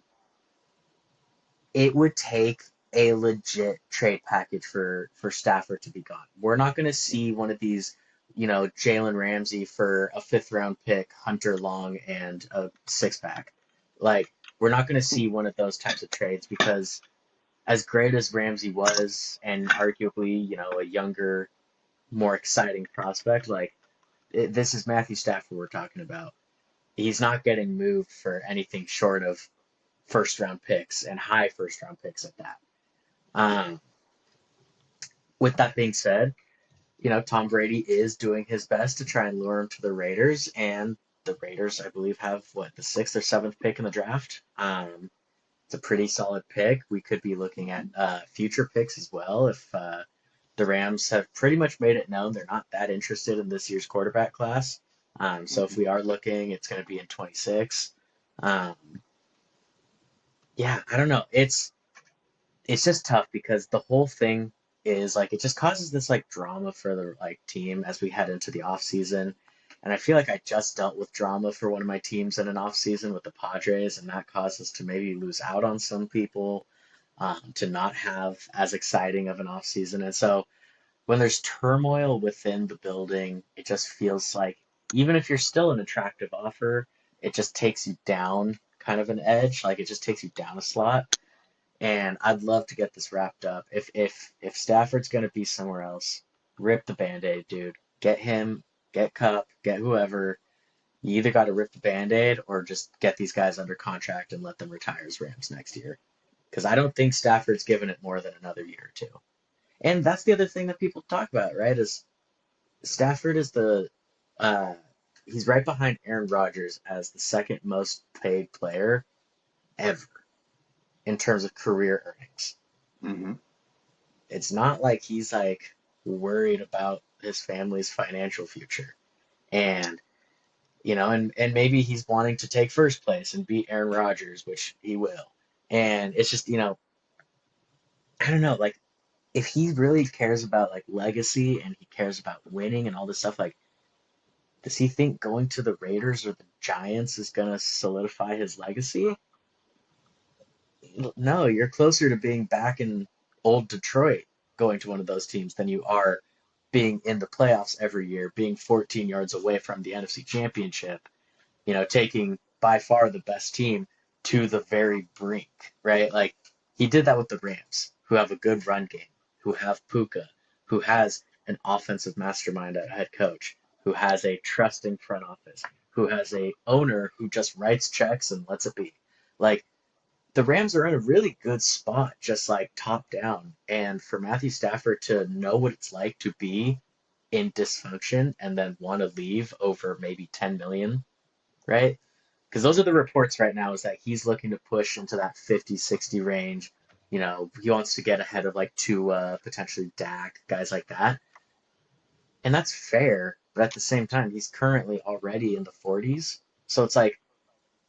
it would take a legit trade package for Stafford to be gone. We're not going to see one of these, Jalen Ramsey for a fifth round pick, Hunter Long, and a six pack. Like, we're not going to see one of those types of trades because as great as Ramsey was, and arguably, a younger, more exciting prospect, like this is Matthew Stafford we're talking about. He's not getting moved for anything short of first round picks and high first round picks at that. Um, with that being said, Tom Brady is doing his best to try and lure him to the Raiders, and the Raiders, I believe, have what the sixth or seventh pick in the draft. It's a pretty solid pick. We could be looking at future picks as well if the Rams have pretty much made it known they're not that interested in this year's quarterback class. So if Mm-hmm. we are looking, it's going to be in 26. Um, yeah, I don't know. It's just tough because the whole thing is like it just causes this like drama for the like team as we head into the off season. And I feel like I just dealt with drama for one of my teams in an off season with the Padres, and that caused us to maybe lose out on some people, to not have as exciting of an off season. And so when there's turmoil within the building, it just feels like even if you're still an attractive offer, it just takes you down kind of an edge, like it just takes you down a slot. And I'd love to get this wrapped up. If Stafford's gonna be somewhere else, rip the Band-Aid, dude. Get him, get Cup, get whoever. You either got to rip the Band-Aid or just get these guys under contract and let them retire as Rams next year. Because I don't think Stafford's given it more than another year or two. And that's the other thing that people talk about, right? Is Stafford is uh, he's right behind Aaron Rodgers as the second most paid player ever in terms of career earnings. Mm-hmm. It's not like he's like worried about his family's financial future. And and maybe he's wanting to take first place and beat Aaron Rodgers, which he will. And it's just, I don't know, like if he really cares about like legacy and he cares about winning and all this stuff, like does he think going to the Raiders or the Giants is going to solidify his legacy? No, you're closer to being back in old Detroit going to one of those teams than you are being in the playoffs every year, being 14 yards away from the NFC Championship, taking by far the best team to the very brink, right? Like he did that with the Rams, who have a good run game, who have Puka, who has an offensive mastermind at head coach, who has a trusting front office, who has a owner who just writes checks and lets it be. Like the Rams are in a really good spot, just like top down. And for Matthew Stafford to know what it's like to be in dysfunction and then want to leave over maybe 10 million, right? Because those are the reports right now is that he's looking to push into that 50, 60 range. He wants to get ahead of like Tua, potentially Dak, guys like that. And that's fair. But at the same time, he's currently already in the 40s. So it's like,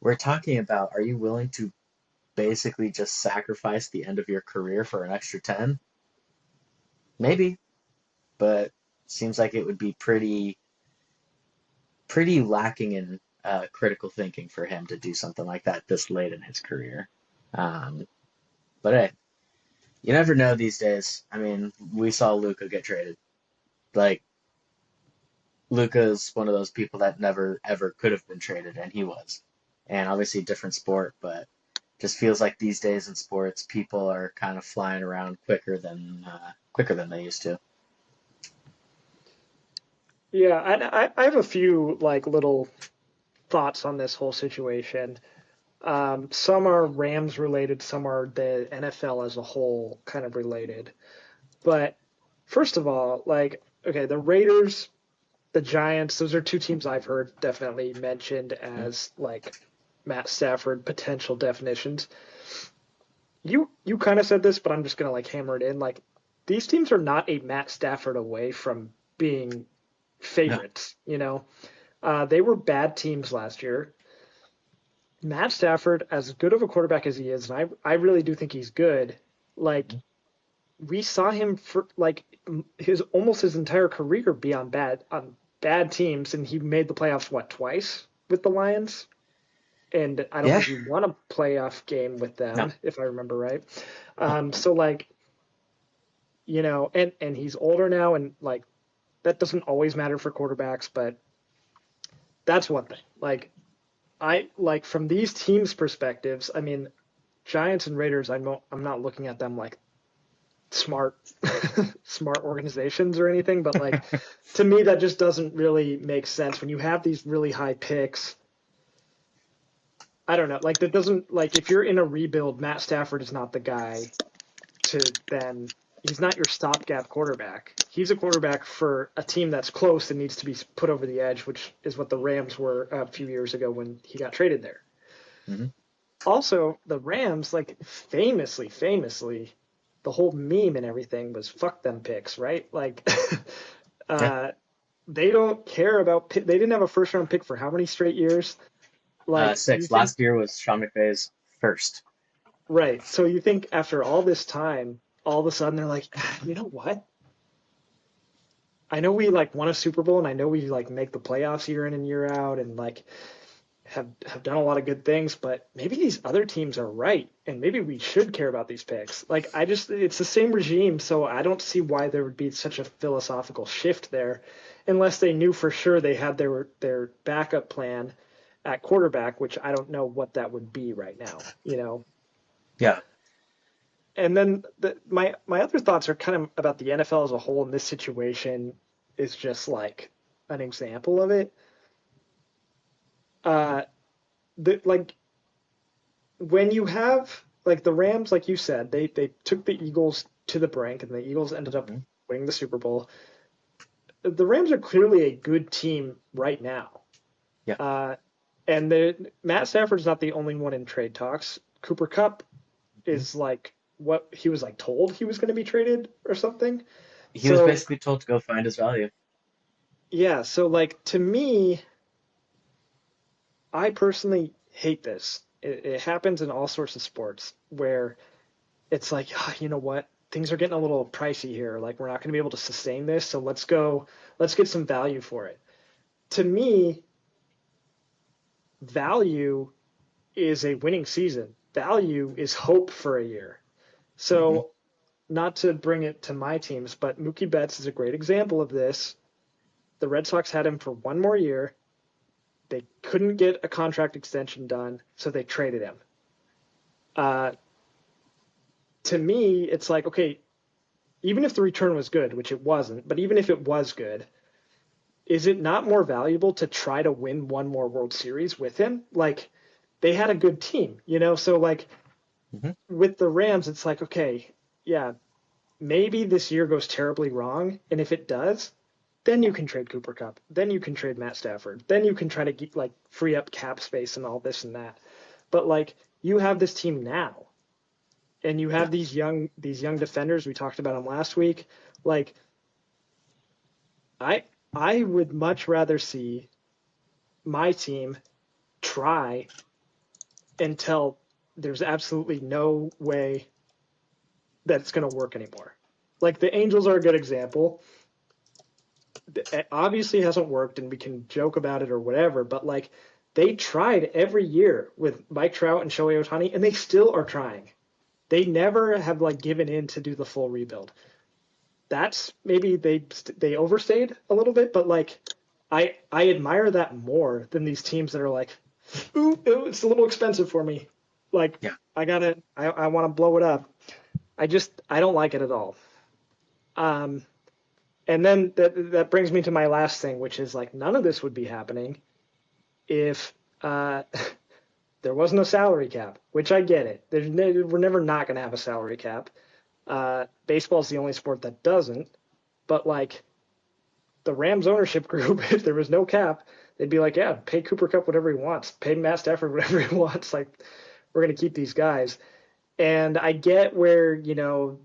we're talking about, are you willing to basically just sacrifice the end of your career for an extra 10? Maybe, but seems like it would be pretty lacking in critical thinking for him to do something like that this late in his career. Um, but hey, you never know these days. I mean, we saw Luca get traded. Like Luca's one of those people that never ever could have been traded, and he was. And obviously, different sport, but just feels like these days in sports, people are kind of flying around quicker than they used to. Yeah, I have a few like little thoughts on this whole situation. Some are Rams related, some are the NFL as a whole kind of related. But first of all, like, okay, the Raiders, the Giants, those are two teams I've heard definitely mentioned Mhm. as like Matt Stafford potential definitions. You kind of said this, but I'm just gonna like hammer it in. Like, these teams are not a Matt Stafford away from being No. favorites. They were bad teams last year. Matt Stafford, as good of a quarterback as he is, and I really do think he's good. Like, Mhm. we saw him for like his almost his entire career be on bad teams, and he made the playoffs what, twice with the Lions, and I don't Yeah. think he won a playoff game with No. them if I remember right. No. So like, and he's older now, and like that doesn't always matter for quarterbacks, but that's one thing. Like, I like from these teams' perspectives. I mean, Giants and Raiders. I'm not looking at them like smart smart organizations or anything, but like to me that just doesn't really make sense when you have these really high picks. I don't know, like that doesn't, like, if you're in a rebuild, Matt Stafford is not the guy to then, he's not your stopgap quarterback. He's a quarterback for a team that's close and needs to be put over the edge, which is what the Rams were a few years ago when he got traded there. Hmm. Also, the Rams, like, famously, the whole meme and everything was "fuck them picks," right? Like, Yeah. uh, they don't care about. They didn't have a first round pick for how many straight years? Like, you Six. think, Last year was Sean McVay's first. right? So you think after all this time, all of a sudden they're like, you know what? I know we like won a Super Bowl, and I know we like make the playoffs year in and year out, and like have done a lot of good things, but maybe these other teams are right, and maybe we should care about these picks. Like, it's the same regime, so I don't see why there would be such a philosophical shift there, unless they knew for sure they had their backup plan at quarterback, which I don't know what that would be right now. Yeah. And then my other thoughts are kind of about the NFL as a whole, and this situation is just like an example of it. Uh, like, when you have like the Rams, like you said, they took the Eagles to the brink, and the Eagles ended up Mhm. winning the Super Bowl. The Rams are clearly a good team right now, Yeah. uh, and Matt Stafford's not the only one in trade talks. Cooper Cup Mhm. is like what he was like told he was going to be traded or something. He was So basically told to go find his value. yeah, so like to me, I personally hate this. It happens in all sorts of sports where it's like, you know what? Things are getting a little pricey here. Like, we're not going to be able to sustain this, so let's get some value for it. To me, value is a winning season. Value is hope for a year. Hmm. So, not to bring it to my teams, but Mookie Betts is a great example of this. The Red Sox had him for one more year. They couldn't get a contract extension done, so they traded him. Uh, to me, it's like, okay, even if the return was good, which it wasn't, but even if it was good, is it not more valuable to try to win one more World Series with him? Like, they had a good team. So like Hmm. with the Rams, it's like, okay, yeah, maybe this year goes terribly wrong, and if it does, then you can trade Cooper Cup, then you can trade Matt Stafford, then you can try to get, like, free up cap space and all this and that. But like, you have this team now, and you Yeah. have these young defenders. We talked about them last week. Like, I I would much rather see my team try until there's absolutely no way that it's going to work anymore. Like, the Angels are a good example. It obviously hasn't worked, and we can joke about it or whatever, but like, they tried every year with Mike Trout and Shohei Ohtani, and they still are trying. They never have like given in to do the full rebuild. That's maybe they overstayed a little bit, but like, I admire that more than these teams that are like, ooh, it's a little expensive for me. Like, Yeah. I want to blow it up. I don't like it at all. Um, And then that brings me to my last thing, which is like none of this would be happening if there wasn't a salary cap, which I get it. We're never not going to have a salary cap. Baseball is the only sport that doesn't. But like the Rams ownership group, if there was no cap, they'd be like, yeah, pay Cooper Cup whatever he wants, pay Matt Stafford whatever he wants. Like we're going to keep these guys. And I get where,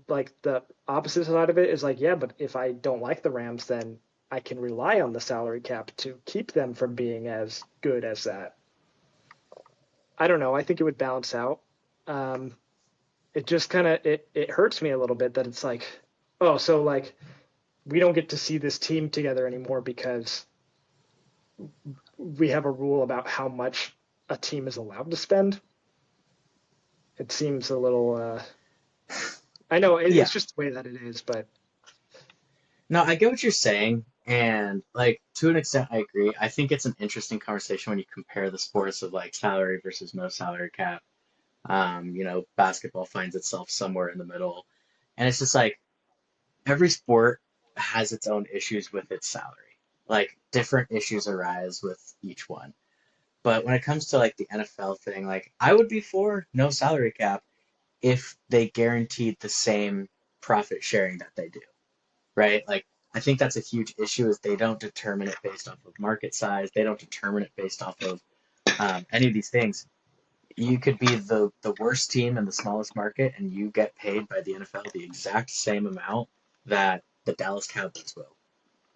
like the opposite side of it is like, yeah, but if I don't like the Rams, then I can rely on the salary cap to keep them from being as good as that. I don't know. I think it would balance out. Um, it just kind of it hurts me a little bit that it's like, oh, so like we don't get to see this team together anymore because we have a rule about how much a team is allowed to spend. It seems a little. I know Yeah. it's just the way that it is, but No, I get what you're saying, and like to an extent, I agree. I think it's an interesting conversation when you compare the sports of like salary versus no salary cap. Basketball finds itself somewhere in the middle, and it's just like every sport has its own issues with its salary. Like different issues arise with each one. But when it comes to like the NFL thing, like I would be for no salary cap if they guaranteed the same profit sharing that they do, right? Like I think that's a huge issue is they don't determine it based off of market size. They don't determine it based off of any of these things. You could be the worst team in the smallest market and you get paid by the NFL the exact same amount that the Dallas Cowboys will,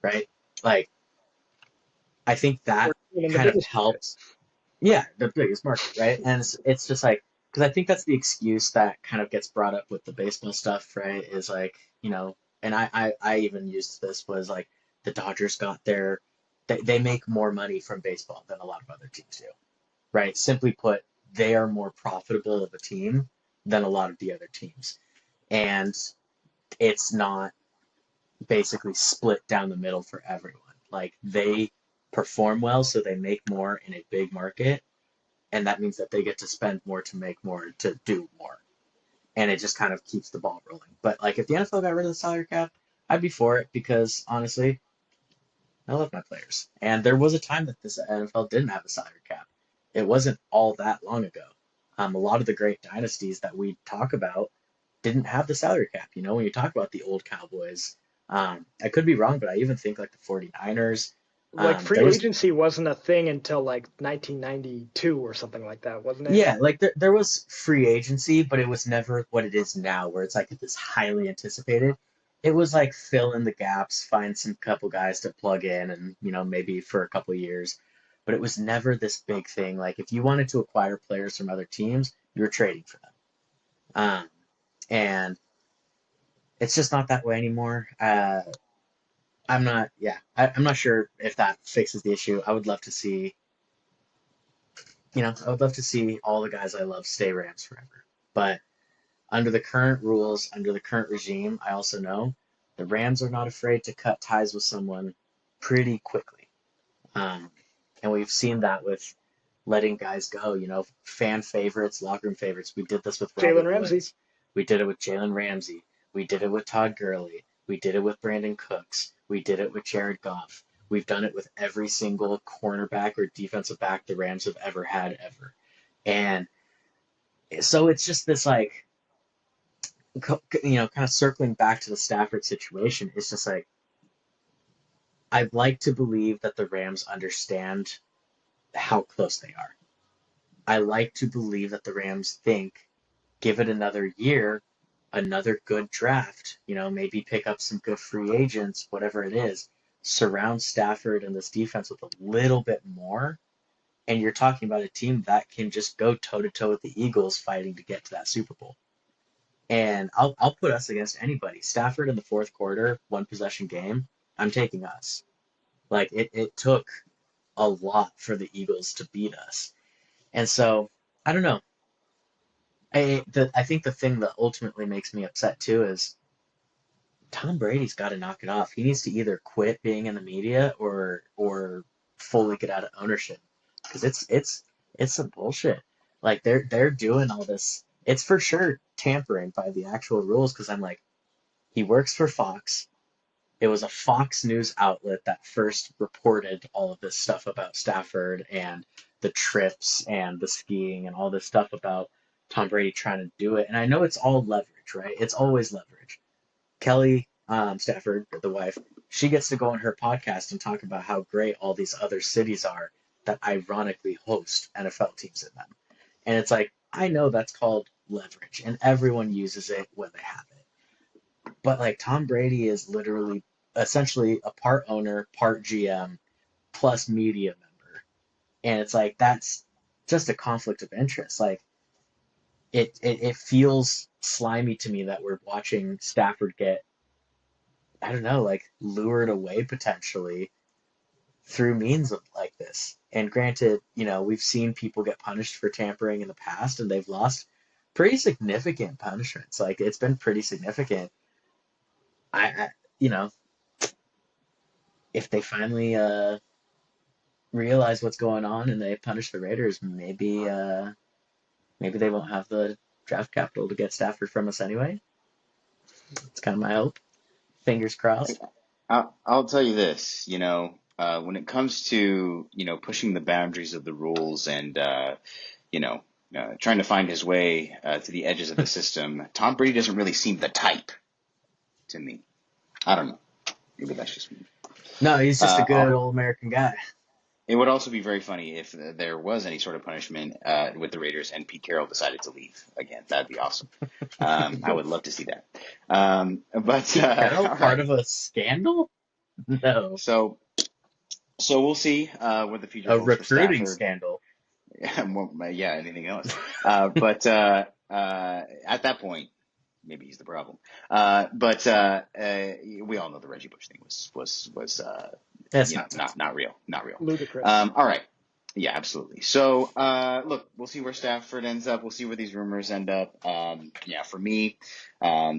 right? Like I think we're that in the kind of biggest market. helps. Yeah, the biggest market, right? And it's just like because I think that's the excuse that kind of gets brought up with the baseball stuff, right? Is like, and I even used this was like the Dodgers got they make more money from baseball than a lot of other teams do, right? Simply put, they are more profitable of a team than a lot of the other teams. And it's not basically split down the middle for everyone. Like they perform well, so they make more in a big market and that means that they get to spend more to make more to do more, and it just kind of keeps the ball rolling. But like if the NFL got rid of the salary cap, I'd be for it because honestly, I love my players, and there was a time that this NFL didn't have a salary cap. It wasn't all that long ago. A lot of the great dynasties that we talk about didn't have the salary cap. When you talk about the old Cowboys, I could be wrong, but I even think like the 49ers. Like There free was agency wasn't a thing until like 1992 or something like that, wasn't it? Yeah, like there was free agency, but it was never what it is now, where it's like this highly anticipated. It was like fill in the gaps, find some couple guys to plug in, and maybe for a couple years. But it was never this big thing. Like if you wanted to acquire players from other teams, you were trading for them. And it's just not that way anymore. I'm not sure if that fixes the issue. I would love to see all the guys I love stay Rams forever. But under the current rules, under the current regime, I also know the Rams are not afraid to cut ties with someone pretty quickly. Um, and we've seen that with letting guys go, fan favorites, locker room favorites. We did this with Jalen Robert Ramsey. Woods. We did it with Jalen Ramsey. We did it with Todd Gurley. We did it with Brandon Cooks. We did it with Jared Goff. We've done it with every single cornerback or defensive back the Rams have ever had ever. And so it's just this like, kind of circling back to the Stafford situation. It's just like, I'd like to believe that the Rams understand how close they are. I like to believe that the Rams think, give it another year, another good draft, maybe pick up some good free agents, whatever it is, surround Stafford and this defense with a little bit more. And you're talking about a team that can just go toe to toe with the Eagles fighting to get to that Super Bowl. And I'll put us against anybody. Stafford in the fourth quarter, one possession game, I'm taking us. Like it took a lot for the Eagles to beat us. And so I don't know. I think the thing that ultimately makes me upset too is Tom Brady's got to knock it off. He needs to either quit being in the media or fully get out of ownership because it's some bullshit. Like they're doing all this. It's for sure tampering by the actual rules because I'm like he works for Fox. It was a Fox News outlet that first reported all of this stuff about Stafford and the trips and the skiing and all this stuff about Tom Brady trying to do it. And I know it's all leverage, right? It's always leverage. Kelly Stafford, the wife, she gets to go on her podcast and talk about how great all these other cities are that ironically host NFL teams in them. And it's like, I know that's called leverage, and everyone uses it when they have it. But like Tom Brady is literally essentially a part owner, part GM, plus media member. And it's like that's just a conflict of interest. Like it feels slimy to me that we're watching Stafford get, I don't know, like lured away potentially through means of like this. And granted, we've seen people get punished for tampering in the past and they've lost pretty significant punishments. Like it's been pretty significant. I you know, if they finally realize what's going on and they punish the Raiders, maybe they won't have the draft capital to get Stafford from us anyway. It's kind of my hope. Fingers crossed. I'll tell you this, when it comes to, pushing the boundaries of the rules and, you know, trying to find his way to the edges of the system, Tom Brady doesn't really seem the type to me. I don't know. Maybe that's just me. No, he's just a good I'll, old American guy. It would also be very funny if there was any sort of punishment with the Raiders and Pete Carroll decided to leave again. That'd be awesome. I would love to see that. But Pete Carroll, all part right. of a scandal? No, So we'll see what the future a holds for recruiting Stafford. scandal. Yeah, yeah, anything else. But at that point, maybe he's the problem. But we all know the Reggie Bush thing was That's not not real, not real. Ludicrous. All right. Yeah, absolutely. So, look, we'll see where Stafford ends up. We'll see where these rumors end up. Yeah, for me, I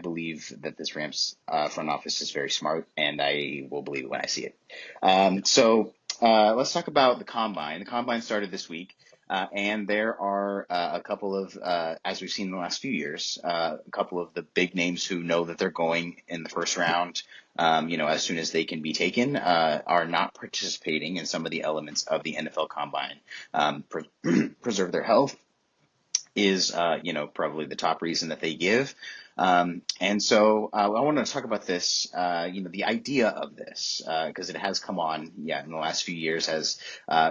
believe that this Rams front office is very smart, and I will believe it when I see it. Let's talk about the combine. The combine started this week. And there are a couple of, as we've seen in the last few years, a couple of the big names who know that they're going in the first round, as soon as they can be taken, are not participating in some of the elements of the NFL Combine. Preserve their health is, probably the top reason that they give. And so I wanted to talk about this, the idea of this, because it has come on, in the last few years as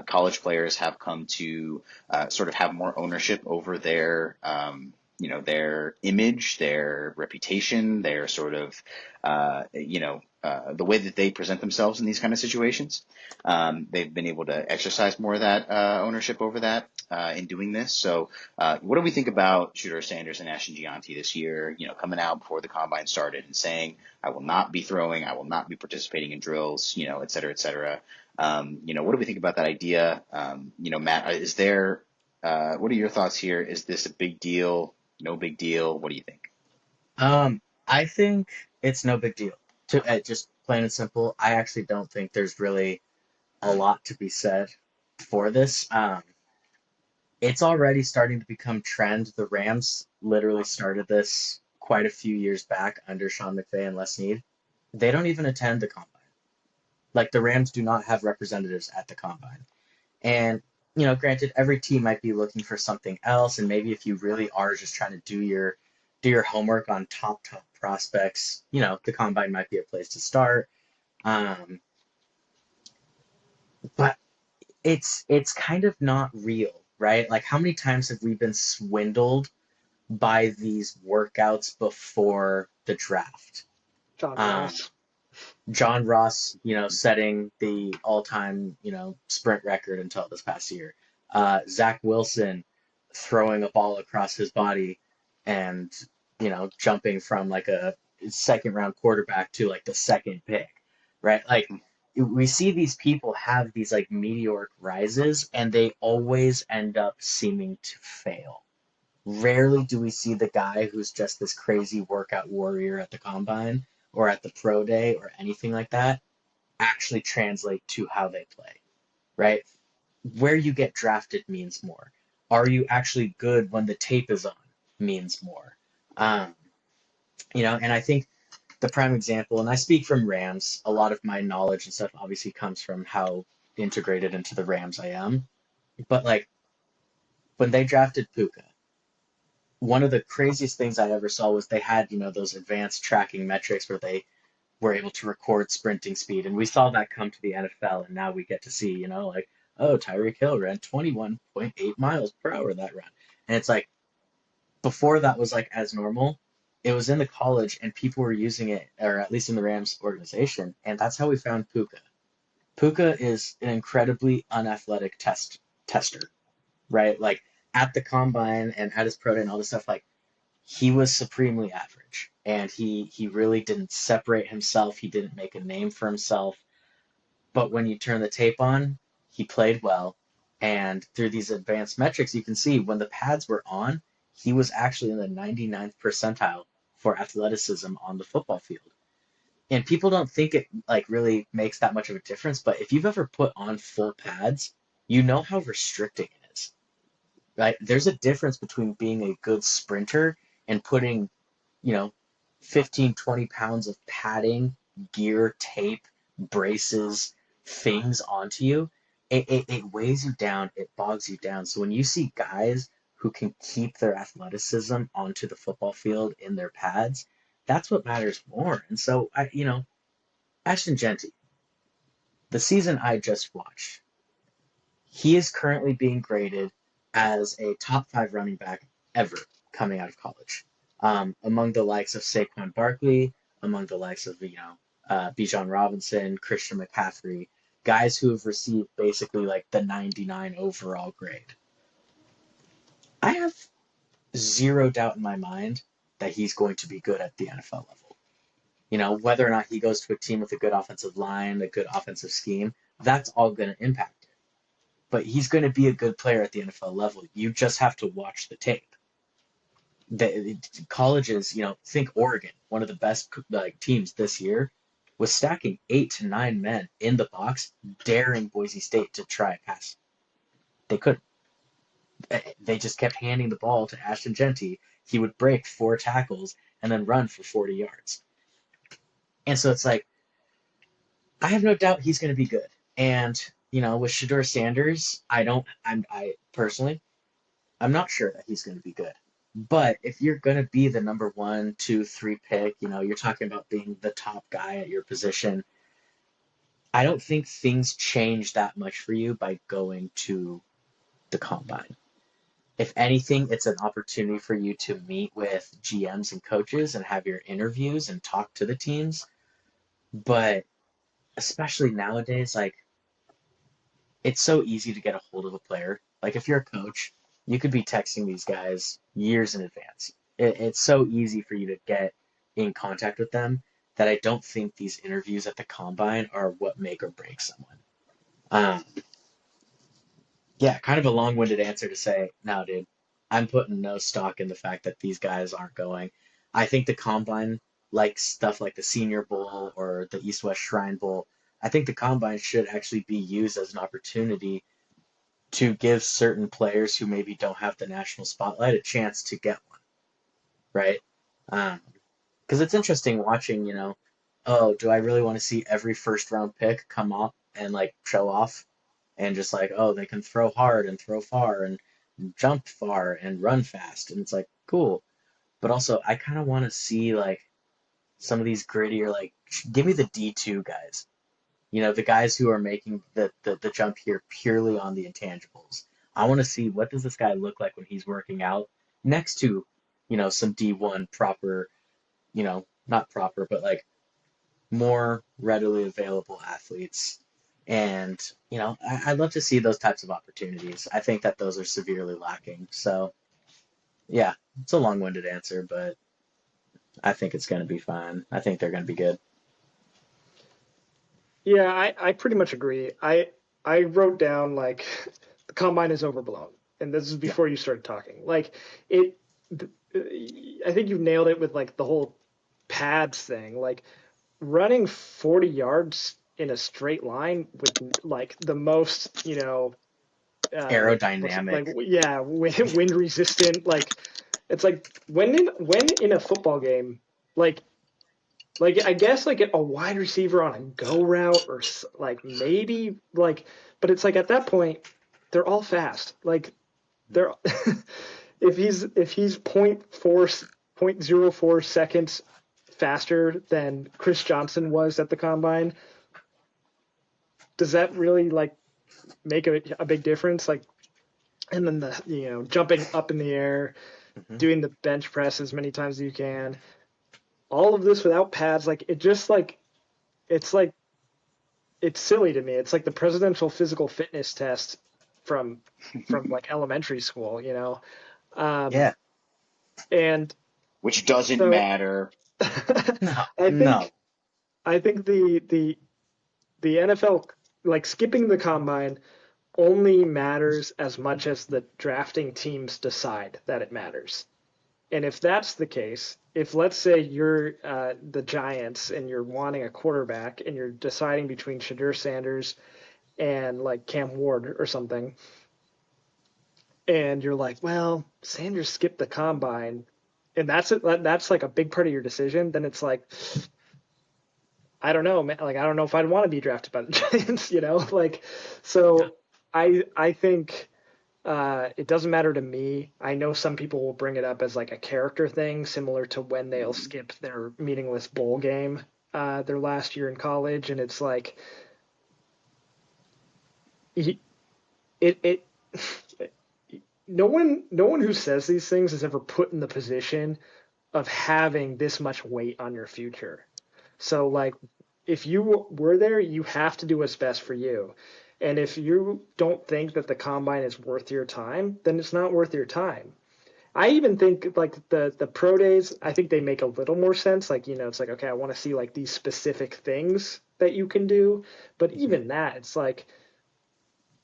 college players have come to sort of have more ownership over their image, their reputation, their sort of, the way that they present themselves in these kind of situations. They've been able to exercise more of that ownership over that in doing this. So, what do we think about Shooter Sanders and Ashton Gianti this year? Coming out before the combine started and saying, "I will not be throwing, I will not be participating in drills," et cetera, et cetera. What do we think about that idea? Matt, what are your thoughts here? Is this a big deal? No big deal? What do you think? I think it's no big deal. To just plain and simple, I actually don't think there's really a lot to be said for this. It's already starting to become trend. The Rams literally started this quite a few years back under Sean McVay and Les Snead. They don't even attend the combine. Like the Rams do not have representatives at the combine. And granted, every team might be looking for something else, and maybe if you really are just trying to do your homework on top prospects, the combine might be a place to start. Um, but it's kind of not real, right? Like how many times have we been swindled by these workouts before the draft? John Um, Ross. John Ross, setting the all-time, sprint record until this past year. Zach Wilson throwing a ball across his body and, jumping from like a second round quarterback to like the second pick, right? Like we see these people have these like meteoric rises and they always end up seeming to fail. Rarely do we see the guy who's just this crazy workout warrior at the combine or at the pro day or anything like that actually translate to how they play, right? Where you get drafted means more. Are you actually good when the tape is on means more. Um, and I think the prime example, and I speak from Rams. A lot of my knowledge and stuff obviously comes from how integrated into the Rams I am. But like when they drafted Puka, one of the craziest things I ever saw was they had, those advanced tracking metrics where they were able to record sprinting speed. And we saw that come to the NFL. And now we get to see, like, oh, Tyreek Hill ran 21.8 miles per hour that run. And it's like, before that was like as normal, it was in the college and people were using it, or at least in the Rams organization. And that's how we found Puka. Puka is an incredibly unathletic tester, right? Like at the combine and at his pro day and all this stuff, like he was supremely average, and he really didn't separate himself. He didn't make a name for himself. But when you turn the tape on, he played well. And through these advanced metrics, you can see when the pads were on, he was actually in the 99th percentile for athleticism on the football field. And people don't think it like really makes that much of a difference, but if you've ever put on full pads, you know how restricting it is. Right? There's a difference between being a good sprinter and putting, you know, 15, 20 pounds of padding, gear, tape, braces, things onto you. It weighs you down, it bogs you down. So when you see guys who can keep their athleticism onto the football field in their pads, that's what matters more. And so, Ashton Genty, the season I just watched, he is currently being graded as a top 5 running back ever coming out of college. Among the likes of Saquon Barkley, among the likes of, Bijan Robinson, Christian McCaffrey, guys who have received basically like the 99 overall grade. I have zero doubt in my mind that he's going to be good at the NFL level. Whether or not he goes to a team with a good offensive line, a good offensive scheme, that's all going to impact it. But he's going to be a good player at the NFL level. You just have to watch the tape. The colleges, think Oregon, one of the best teams this year, was stacking 8 to 9 men in the box, daring Boise State to try a pass. They couldn't. They just kept handing the ball to Ashton Genty. He would break 4 tackles and then run for 40 yards. And so it's like, I have no doubt he's going to be good. And, with Shedeur Sanders, I personally, I'm not sure that he's going to be good. But if you're going to be the number 1, 2, 3 pick, you're talking about being the top guy at your position. I don't think things change that much for you by going to the combine. If anything, it's an opportunity for you to meet with GMs and coaches and have your interviews and talk to the teams. But especially nowadays, like, it's so easy to get a hold of a player. Like, if you're a coach, you could be texting these guys years in advance. It's so easy for you to get in contact with them that I don't think these interviews at the combine are what make or break someone. Yeah, kind of a long-winded answer to say, no, dude, I'm putting no stock in the fact that these guys aren't going. I think the combine, like stuff like the Senior Bowl or the East-West Shrine Bowl, I think the combine should actually be used as an opportunity to give certain players who maybe don't have the national spotlight a chance to get one, right? Because it's interesting watching, oh, do I really want to see every first-round pick come up and like show off? And just like, oh, they can throw hard and throw far and jump far and run fast. And it's like, cool. But also, I kind of want to see like some of these grittier, like, give me the D2 guys. The guys who are making the jump here purely on the intangibles. I want to see what does this guy look like when he's working out next to, some D1 proper, not proper, but like more readily available athletes. And, I'd love to see those types of opportunities. I think that those are severely lacking. So, yeah, it's a long-winded answer, but I think it's going to be fine. I think they're going to be good. Yeah, I pretty much agree. I wrote down like the combine is overblown, and this is Yeah. before you started talking. Like it, I think you nailed it with like the whole pads thing. Like running 40 yards in a straight line with like the most, what's it, like Aerodynamic. yeah, wind resistant. Like it's like when in a football game, like Like I guess like a wide receiver on a go route or like maybe like, but it's like at that point they're all fast. Like they're if he's .04 seconds faster than Chris Johnson was at the combine, does that really like make a big difference? Like, and then the jumping up in the air, Hmm. doing the bench press as many times as you can, all of this without pads, like it just it's like it's silly to me. It's like the presidential physical fitness test from like elementary school, Yeah. and Which doesn't so matter. No. I No. think I think the NFL, like skipping the combine, only matters as much as the drafting teams decide that it matters. And if that's the case, if let's say you're the Giants and you're wanting a quarterback and you're deciding between Shadur Sanders and like Cam Ward or something, and you're like, well, Sanders skipped the combine, and that's like a big part of your decision, then it's like, I don't know, man. Like I don't know if I'd want to be drafted by the Giants, Like, Yeah. so I think it doesn't matter to me. I know some people will bring it up as like a character thing, similar to when they'll skip their meaningless bowl game their last year in college, and it's like it it no one who says these things is ever put in the position of having this much weight on your future. So like if you were there, you have to do what's best for you. And if you don't think that the combine is worth your time, then it's not worth your time. I even think like the pro days, I think they make a little more sense. Like, it's like, okay, I want to see like these specific things that you can do. But Hmm. even that, it's like,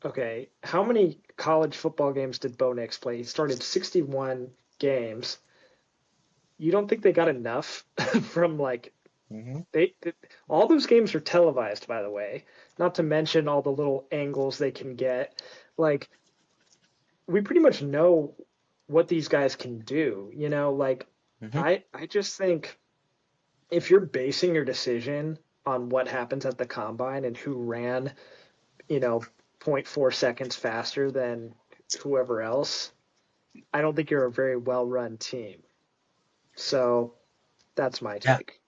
okay, how many college football games did Bo Nix play? He started 61 games. You don't think they got enough from like Hmm. they all those games are televised, by the way. Not to mention all the little angles they can get. Like we pretty much know what these guys can do. Like Hmm. I just think if you're basing your decision on what happens at the combine and who ran, you know, zero point 0.4 seconds faster than whoever else, I don't think you're a very well run team. So that's my Yeah. take.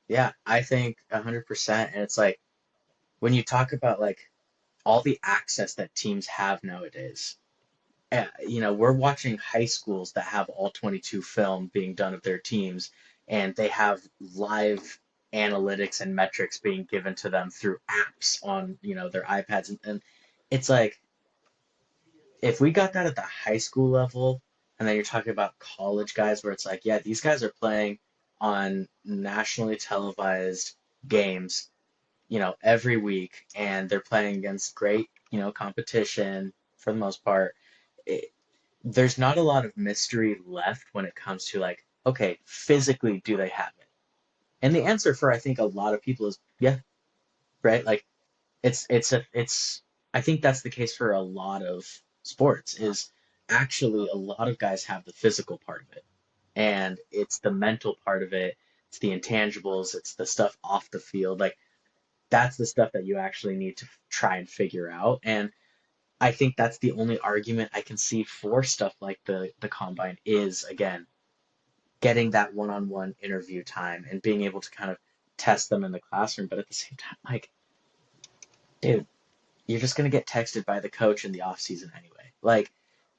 Yeah. I think 100%. And it's like when you talk about like all the access that teams have nowadays, we're watching high schools that have all 22 film being done of their teams, and they have live analytics and metrics being given to them through apps on, their iPads. And it's like, if we got that at the high school level, and then you're talking about college guys where it's like, yeah, these guys are playing on nationally televised games, every week, and they're playing against great, competition for the most part. It, there's not a lot of mystery left when it comes to like, okay, physically, do they have it? And the answer for I think a lot of people is yeah, right? Like it's I think that's the case for a lot of sports is actually a lot of guys have the physical part of it. And it's the mental part of it, it's the intangibles, it's the stuff off the field. Like that's the stuff that you actually need to try and figure out. And I think that's the only argument I can see for stuff like the combine is again getting that one-on-one interview time and being able to kind of test them in the classroom. But at the same time, like, dude, you're just gonna get texted by the coach in the off season anyway. Like,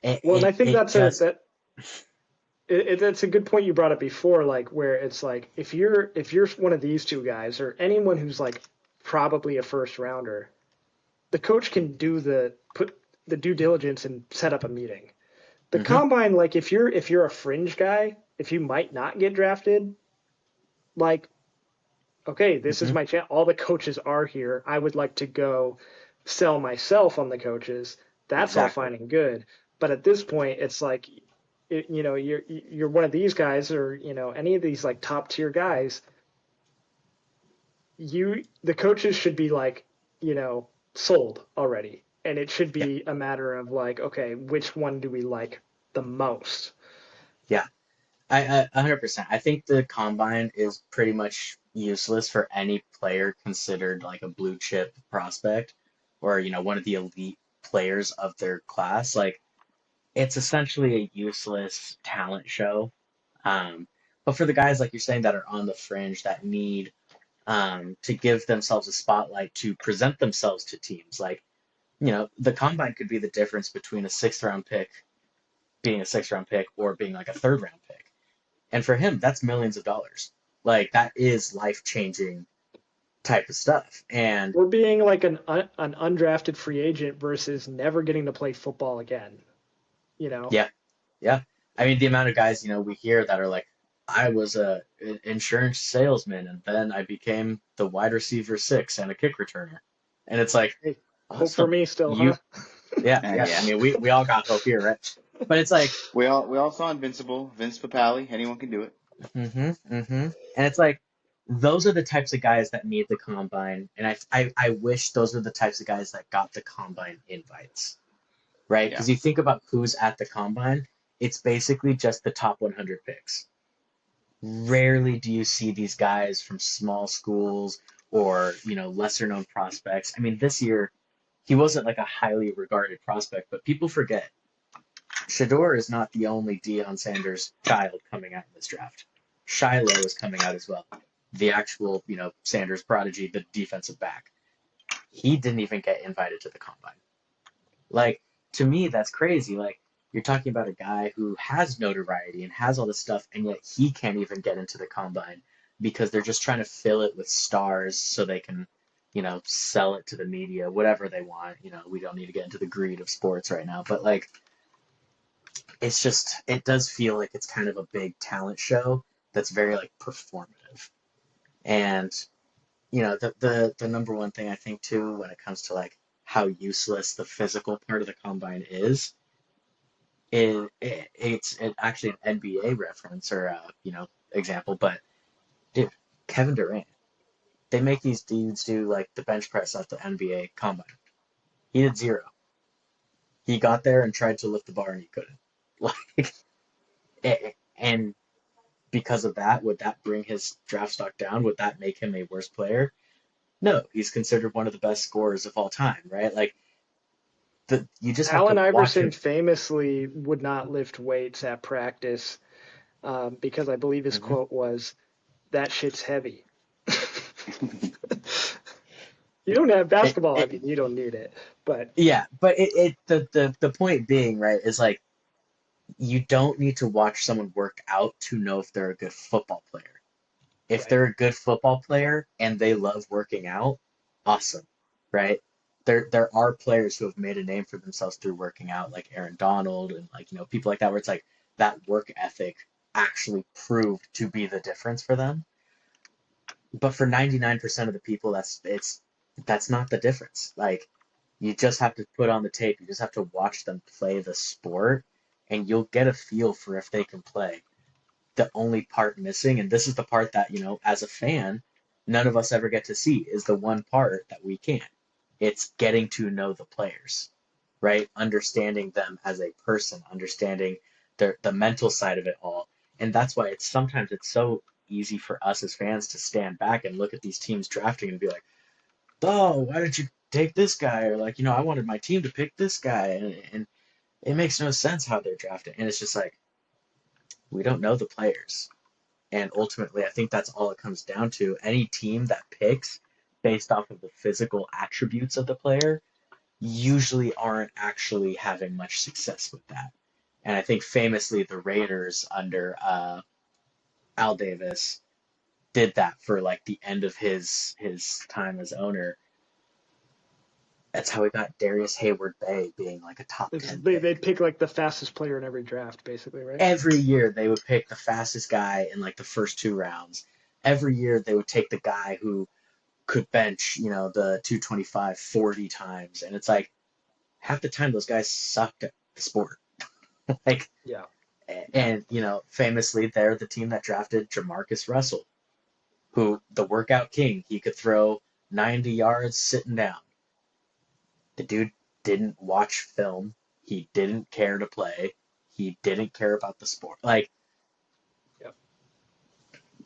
it Well, and I it, think it just that's a good point you brought up before, like where it's like if you're one of these two guys or anyone who's like probably a first rounder, the coach can put the due diligence and set up a meeting. The hmm. combine, like if you're a fringe guy, if you might not get drafted, like okay, this is Hmm. my chance. All the coaches are here. I would like to go sell myself on the coaches. That's all Exactly. fine and good. But at this point, it's like, you're one of these guys, or any of these like top tier guys. The coaches should be like, sold already, and it should Yeah. be a matter of like, okay, which one do we like the most? Yeah. I 100%. I think the combine is pretty much useless for any player considered like a blue chip prospect or, one of the elite players of their class. Like it's essentially a useless talent show. Um, but for the guys like you're saying that are on the fringe that need to give themselves a spotlight to present themselves to teams, like, the combine could be the difference between a sixth round pick being a sixth round pick or being like a third round pick. And for him, that's millions of dollars. Like that is life changing type of stuff. And We're being like an undrafted free agent versus never getting to play football again. You know, yeah, yeah. I mean, the amount of guys, we hear that are like, I was a insurance salesman and then I became the wide receiver six and a kick returner. And it's like, hey, hope for awesome. me still, You, huh? yeah, yeah. I Yeah. mean, we all got hope here, right? But it's like, We all saw Invincible, Vince Papale. Anyone can do it. and it's like, those are the types of guys that need the combine. And I wish those were the types of guys that got the combine invites, right? Yeah. Because you think about who's at the combine, it's basically just the top 100 picks. Rarely do you see these guys from small schools or, lesser known prospects. I mean, this year, he wasn't like a highly regarded prospect, but people forget Shador is not the only Deion Sanders child coming out in this draft. Shiloh is coming out as well. The actual, Sanders prodigy, the defensive back. He didn't even get invited to the combine. Like, to me, that's crazy. Like, you're talking about a guy who has notoriety and has all this stuff, and yet he can't even get into the combine because they're just trying to fill it with stars so they can, sell it to the media, whatever they want. We don't need to get into the greed of sports right now, but like, it does feel like it's kind of a big talent show that's very like performative. And, the number one thing I think too when it comes to like how useless the physical part of the combine it's actually an NBA reference or example, but dude, Kevin Durant, they make these dudes do like the bench press at the NBA combine. He did zero. He got there and tried to lift the bar and he couldn't. Like, and because of that, would that bring his draft stock down? Would that make him a worse player? No, he's considered one of the best scorers of all time, right? Like you just have Allen to watch Iverson him. famously would not lift weights at practice because I believe his Mhm. quote was, "That shit's heavy." You don't have It, basketball. I it, mean, you don't need it, but yeah, but the point being, right, is like you don't need to watch someone work out to know if they're a good football player. If right. they're a good football player and they love working out, awesome, right? There are players who have made a name for themselves through working out, like Aaron Donald and like people like that, where it's like that work ethic actually proved to be the difference for them. But for 99% of the people, that's not the difference. Like you just have to put on the tape, you just have to watch them play the sport, and you'll get a feel for if they can play. The only part missing, and this is the part that, as a fan, none of us ever get to see, is the one part that we can't. It's getting to know the players, right? Understanding them as a person, understanding the mental side of it all. And that's why it's so easy for us as fans to stand back and look at these teams drafting and be like, oh, why did you take this guy? Or like, I wanted my team to pick this guy. And it makes no sense how they're drafting. And it's just like, we don't know the players. And ultimately, I think that's all it comes down to. Any team that picks based off of the physical attributes of the player usually aren't actually having much success with that. And I think famously, the Raiders under Al Davis did that for like the end of his time as owner. That's how we got Darius Hayward Bay being like a top 10 They'd pick. pick like the fastest player in every draft, basically, right? Every year they would pick the fastest guy in like the first two rounds. Every year they would take the guy who could bench, the 225 40 times. And it's like half the time those guys sucked at the sport. Like, Yeah. Yeah. and, famously, they're the team that drafted Jamarcus Russell, who the workout king, he could throw 90 yards sitting down. The dude didn't watch film. He didn't care to play. He didn't care about the sport. Like,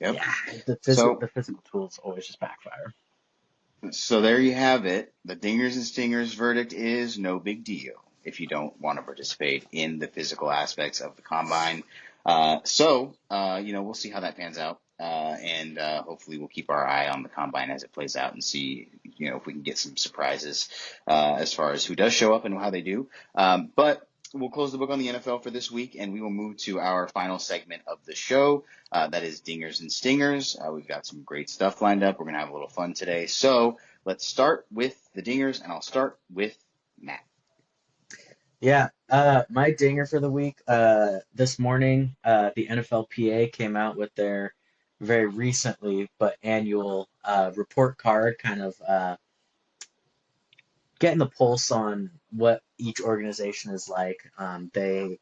Yep. Yeah, So the physical tools always just backfire. So there you have it. The Dingers and Stingers verdict is no big deal if you don't want to participate in the physical aspects of the combine. We'll see how that pans out. And hopefully we'll keep our eye on the combine as it plays out and see, if we can get some surprises as far as who does show up and how they do. But we'll close the book on the NFL for this week, and we will move to our final segment of the show. That is Dingers and Stingers. We've got some great stuff lined up. We're going to have a little fun today. So let's start with the Dingers, and I'll start with Matt. Yeah, my dinger for the week. This morning, the NFLPA came out with their very recently but annual report card, kind of getting the pulse on what each organization is like. They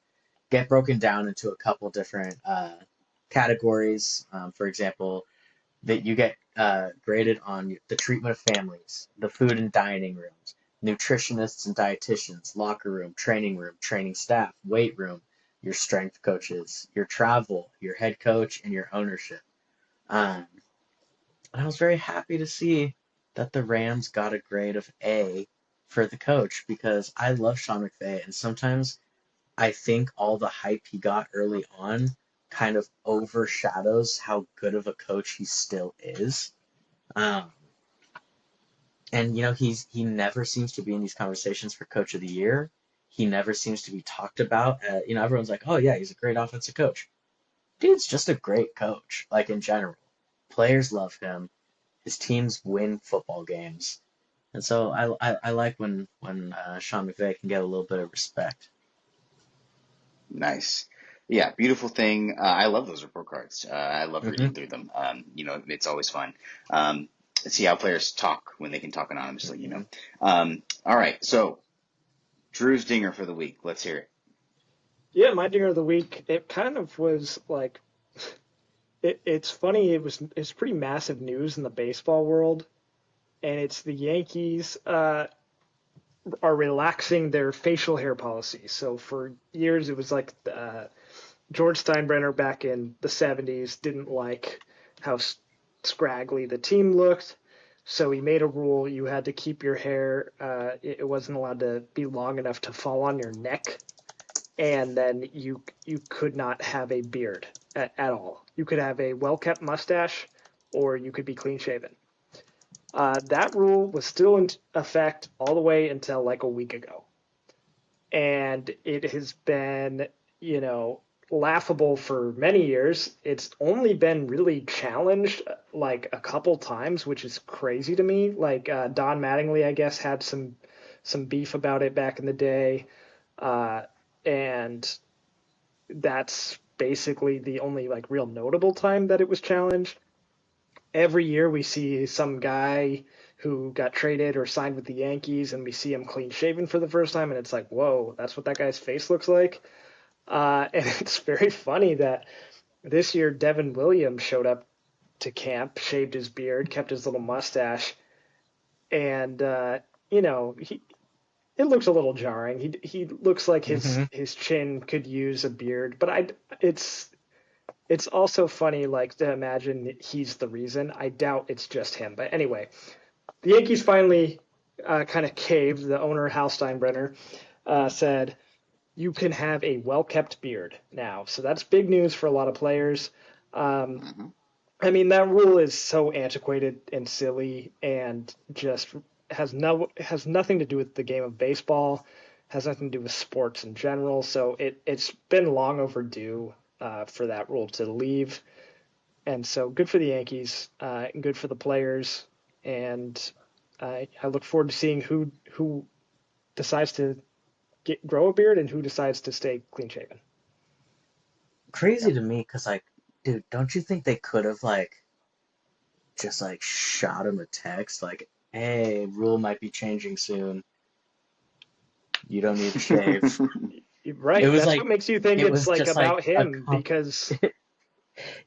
get broken down into a couple different categories. For example, that you get graded on the treatment of families, the food and dining rooms, nutritionists and dietitians, locker room, training staff, weight room, your strength coaches, your travel, your head coach, and your ownership. Um, and I was very happy to see that the Rams got a grade of A for the coach because I love Sean McVay, and sometimes I think all the hype he got early on kind of overshadows how good of a coach he still is. Um, and he never seems to be in these conversations for coach of the year. He never seems to be talked about. Everyone's like, "Oh yeah, he's a great offensive coach." Dude's just a great coach, like in general. Players love him. His teams win football games, and so I like when Sean McVay can get a little bit of respect. Nice. Yeah, beautiful thing. I love those report cards. I love Hmm. reading through them. It's always fun. See how players talk when they can talk anonymously, Hmm. All right, so Drew's dinger for the week. Let's hear it. Yeah, my dinger of the week. It kind of was like it's funny. It's pretty massive news in the baseball world, and it's the Yankees are relaxing their facial hair policy. So for years it was like George Steinbrenner back in the 70s didn't like how scraggly the team looked. So he made a rule you had to keep your hair, it wasn't allowed to be long enough to fall on your neck. And then you could not have a beard at all. You could have a well kept mustache or you could be clean shaven. That rule was still in effect all the way until like a week ago. And it has been, you know, laughable for many years. It's only been really challenged like a couple times, which is crazy to me. Like Don Mattingly, I guess, had some beef about it back in the day, uh, and that's basically the only like real notable time that it was challenged. Every year we see some guy who got traded or signed with the Yankees, and we see him clean shaven for the first time, and it's like, whoa, that's what that guy's face looks like. And it's very funny that this year Devin Williams showed up to camp, shaved his beard, kept his little mustache, and he it looks a little jarring. He looks like his Hmm. his chin could use a beard, but it's it's also funny like to imagine he's the reason. I doubt it's just him, but anyway, the Yankees finally kind of caved. The owner, Hal Steinbrenner, said, you can have a well kept beard now. So that's big news for a lot of players. Um, Hmm. I mean, that rule is so antiquated and silly and just has nothing to do with the game of baseball, has nothing to do with sports in general. So it's been long overdue for that rule to leave. And so good for the Yankees, and good for the players. And I look forward to seeing who decides to grow a beard and who decides to stay clean shaven. Crazy Yep. to me because, like, dude, don't you think they could have like just like shot him a text like, "Hey, rule might be changing soon. You don't need to shave." It Right. was That's what like makes you think it it's was like just like about a him couple. because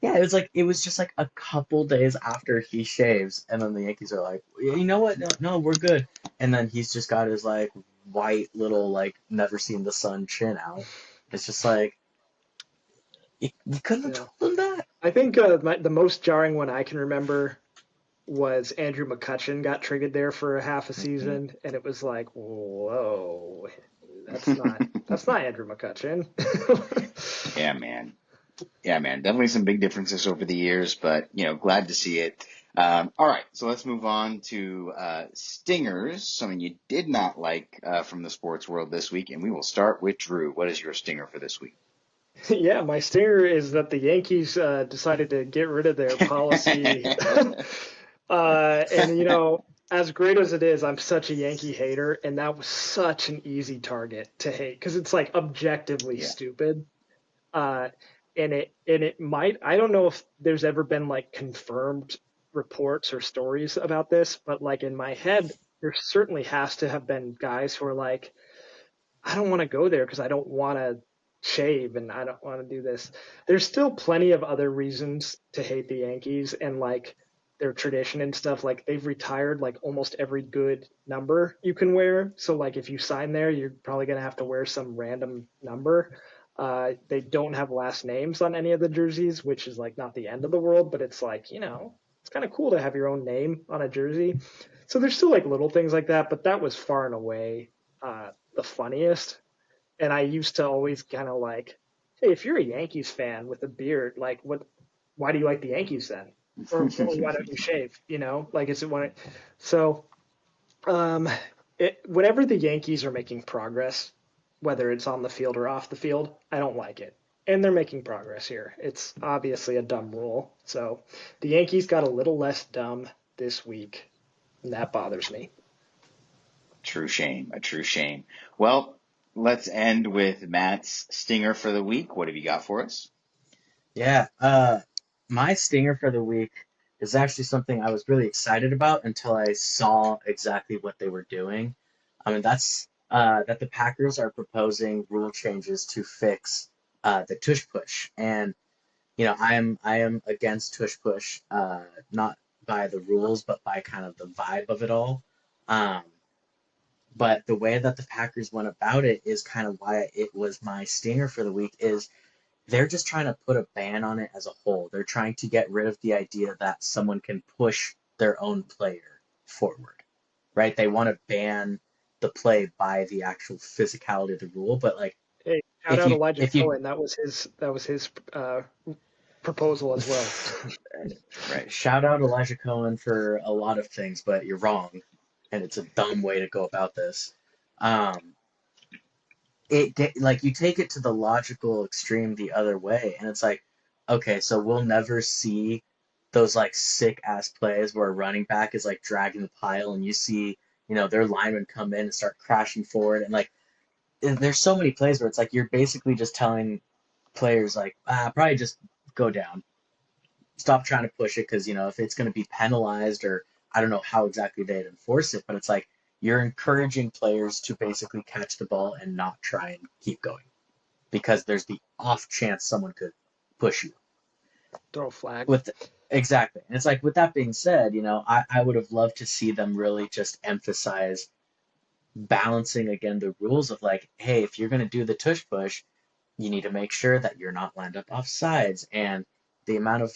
Yeah, it was just like a couple days after he shaves, and then the Yankees are like, you know what? No, no, we're good. And then he's just got his like white little like never seen the sun chin out. It's just like you couldn't have you know told him that. I think the most jarring one I can remember was Andrew McCutcheon got traded there for a half a Mhm. season, and it was like, whoa, that's not Andrew McCutcheon. Yeah, man. Yeah, man. Definitely some big differences over the years, but glad to see it. All right, so let's move on to stingers, something you did not like from the sports world this week, and we will start with Drew. What is your stinger for this week? Yeah, my stinger is that the Yankees decided to get rid of their policy. And as great as it is, I'm such a Yankee hater, and that was such an easy target to hate because it's like objectively Yeah. stupid. Uh, and it might, I don't know if there's ever been like confirmed reports or stories about this, but like in my head, there certainly has to have been guys who are like, I don't want to go there because I don't want to shave and I don't want to do this. There's still plenty of other reasons to hate the Yankees and like their tradition and stuff. Like they've retired like almost every good number you can wear. So like if you sign there, you're probably gonna have to wear some random number. They don't have last names on any of the jerseys, which is like not the end of the world, but it's like, it's kind of cool to have your own name on a jersey. So there's still like little things like that, but that was far and away the funniest. And I used to always kind of like, hey, if you're a Yankees fan with a beard, like what? Why do you like the Yankees then? Or why don't you shave? Like is it one? So um, whenever the Yankees are making progress, whether it's on the field or off the field, I don't like it. And they're making progress here. It's obviously a dumb rule. So the Yankees got a little less dumb this week, and that bothers me. True shame, a true shame. Well, let's end with Matt's stinger for the week. What have you got for us? Yeah, my stinger for the week is actually something I was really excited about until I saw exactly what they were doing. I mean, that's that the Packers are proposing rule changes to fix the tush push, and I am against tush push, not by the rules, but by kind of the vibe of it all. Um, but the way that the Packers went about it is kind of why it was my stinger for the week. Is they're just trying to put a ban on it as a whole. They're trying to get rid of the idea that someone can push their own player forward, right? They want to ban the play by the actual physicality of the rule, but like Hey, shout if out you Elijah if you Cohen. That was his proposal as well. right, shout out Elijah Cohen for a lot of things, but you're wrong, and it's a dumb way to go about this. Um, like you take it to the logical extreme the other way, and it's like, okay, so we'll never see those like sick ass plays where a running back is like dragging the pile, and you see their linemen come in and start crashing forward, and like there's so many plays where it's like you're basically just telling players like probably just go down, stop trying to push it because if it's going to be penalized, or I don't know how exactly they'd enforce it, but it's like you're encouraging players to basically catch the ball and not try and keep going because there's the off chance someone could push you. Throw a flag. With exactly, and it's like with that being said, I would have loved to see them really just emphasize balancing again the rules of like, hey, if you're going to do the tush push, you need to make sure that you're not lined up off sides. And the amount of,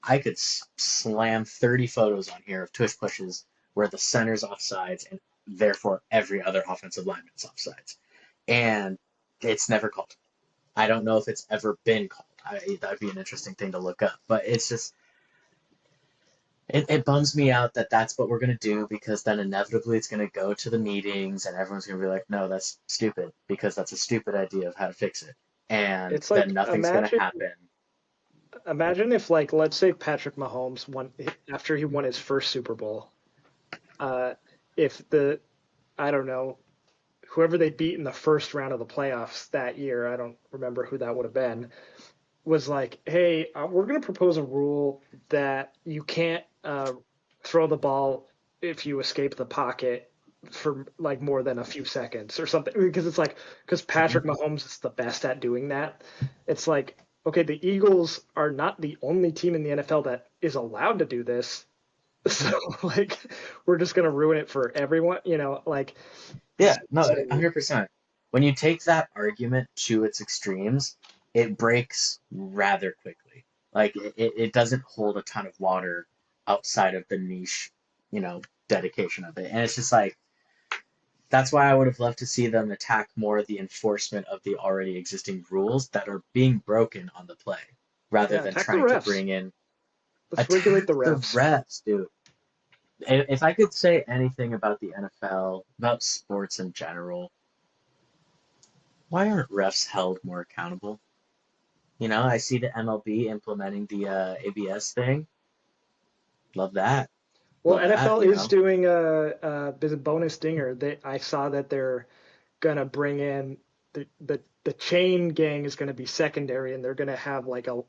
I could slam 30 photos on here of tush pushes where the center's off sides and therefore every other offensive lineman is off sides. And it's never called. I don't know if it's ever been called. That'd be an interesting thing to look up. But it's just, it bums me out that that's what we're going to do because then inevitably it's going to go to the meetings and everyone's going to be like, no, that's stupid because that's a stupid idea of how to fix it. And It's then like nothing's going to happen. imagine if like let's say Patrick Mahomes won after he won his first Super Bowl. Uh, if the I don't know whoever they beat in the first round of the playoffs that year, I don't remember who that would have been, was like, hey, we're going to propose a rule that you can't throw the ball if you escape the pocket for like more than a few seconds or something. Because it's like, because Mhm. Patrick Mahomes is the best at doing that. It's like, okay, the Eagles are not the only team in the NFL that is allowed to do this. So, like, we're just going to ruin it for everyone, like, Yeah, no, so 100%. When you take that argument to its extremes, it breaks rather quickly. Like it doesn't hold a ton of water outside of the niche, you know, dedication of it. And it's just like that's why I would have loved to see them attack more the enforcement of the already existing rules that are being broken on the play, rather Yeah, than attack the trying to refs. bring in Let's regulate attack the the refs. refs, dude. If I could say anything about the NFL, about sports in general, why aren't refs held more accountable? You know, I see the MLB implementing the ABS thing. Love that. Well, Love that, NFL you is know. doing a bonus dinger. I saw that they're gonna bring in the chain gang is gonna be secondary, and they're gonna have like a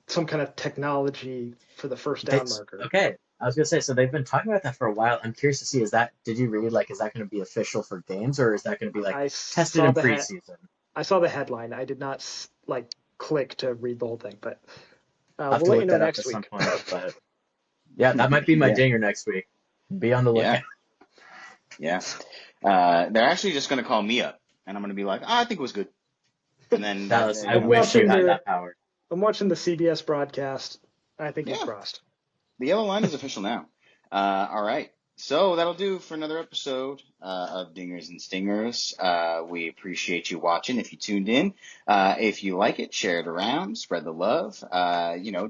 some kind of technology for the first down That's marker. okay. I was gonna say, so they've been talking about that for a while. I'm curious to see, is that, did you read, like, is that gonna be official for games or is that gonna be like I tested saw in the preseason? I saw the headline. I did not like click to read the whole thing, but I'll have we'll to let you look know that up next at some week. point. But yeah, that might be my Yeah, dinger next week. Be on the yeah, lookout. yeah. They're actually just going to call me up, and I'm going to be like, I think it was good. And then Dallas, I I'm wish you watching had the that power. CBS broadcast. I think you yeah, crossed. the yellow line is official now. All right. So that'll do for another episode of Dingers and Stingers. We appreciate you watching. If you tuned in, if you like it, share it around, spread the love.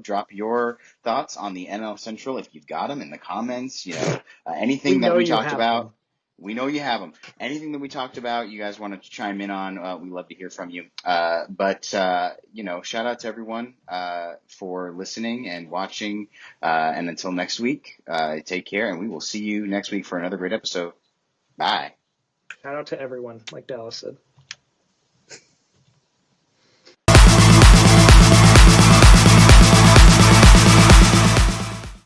Drop your thoughts on the NL Central if you've got them in the comments. We Anything that know we you talked have about. them. We know you have them. Anything that we talked about, you guys want to chime in on, we love to hear from you. Shout out to everyone for listening and watching. And until next week, take care, and we will see you next week for another great episode. Bye. Shout out to everyone, like Dallas said.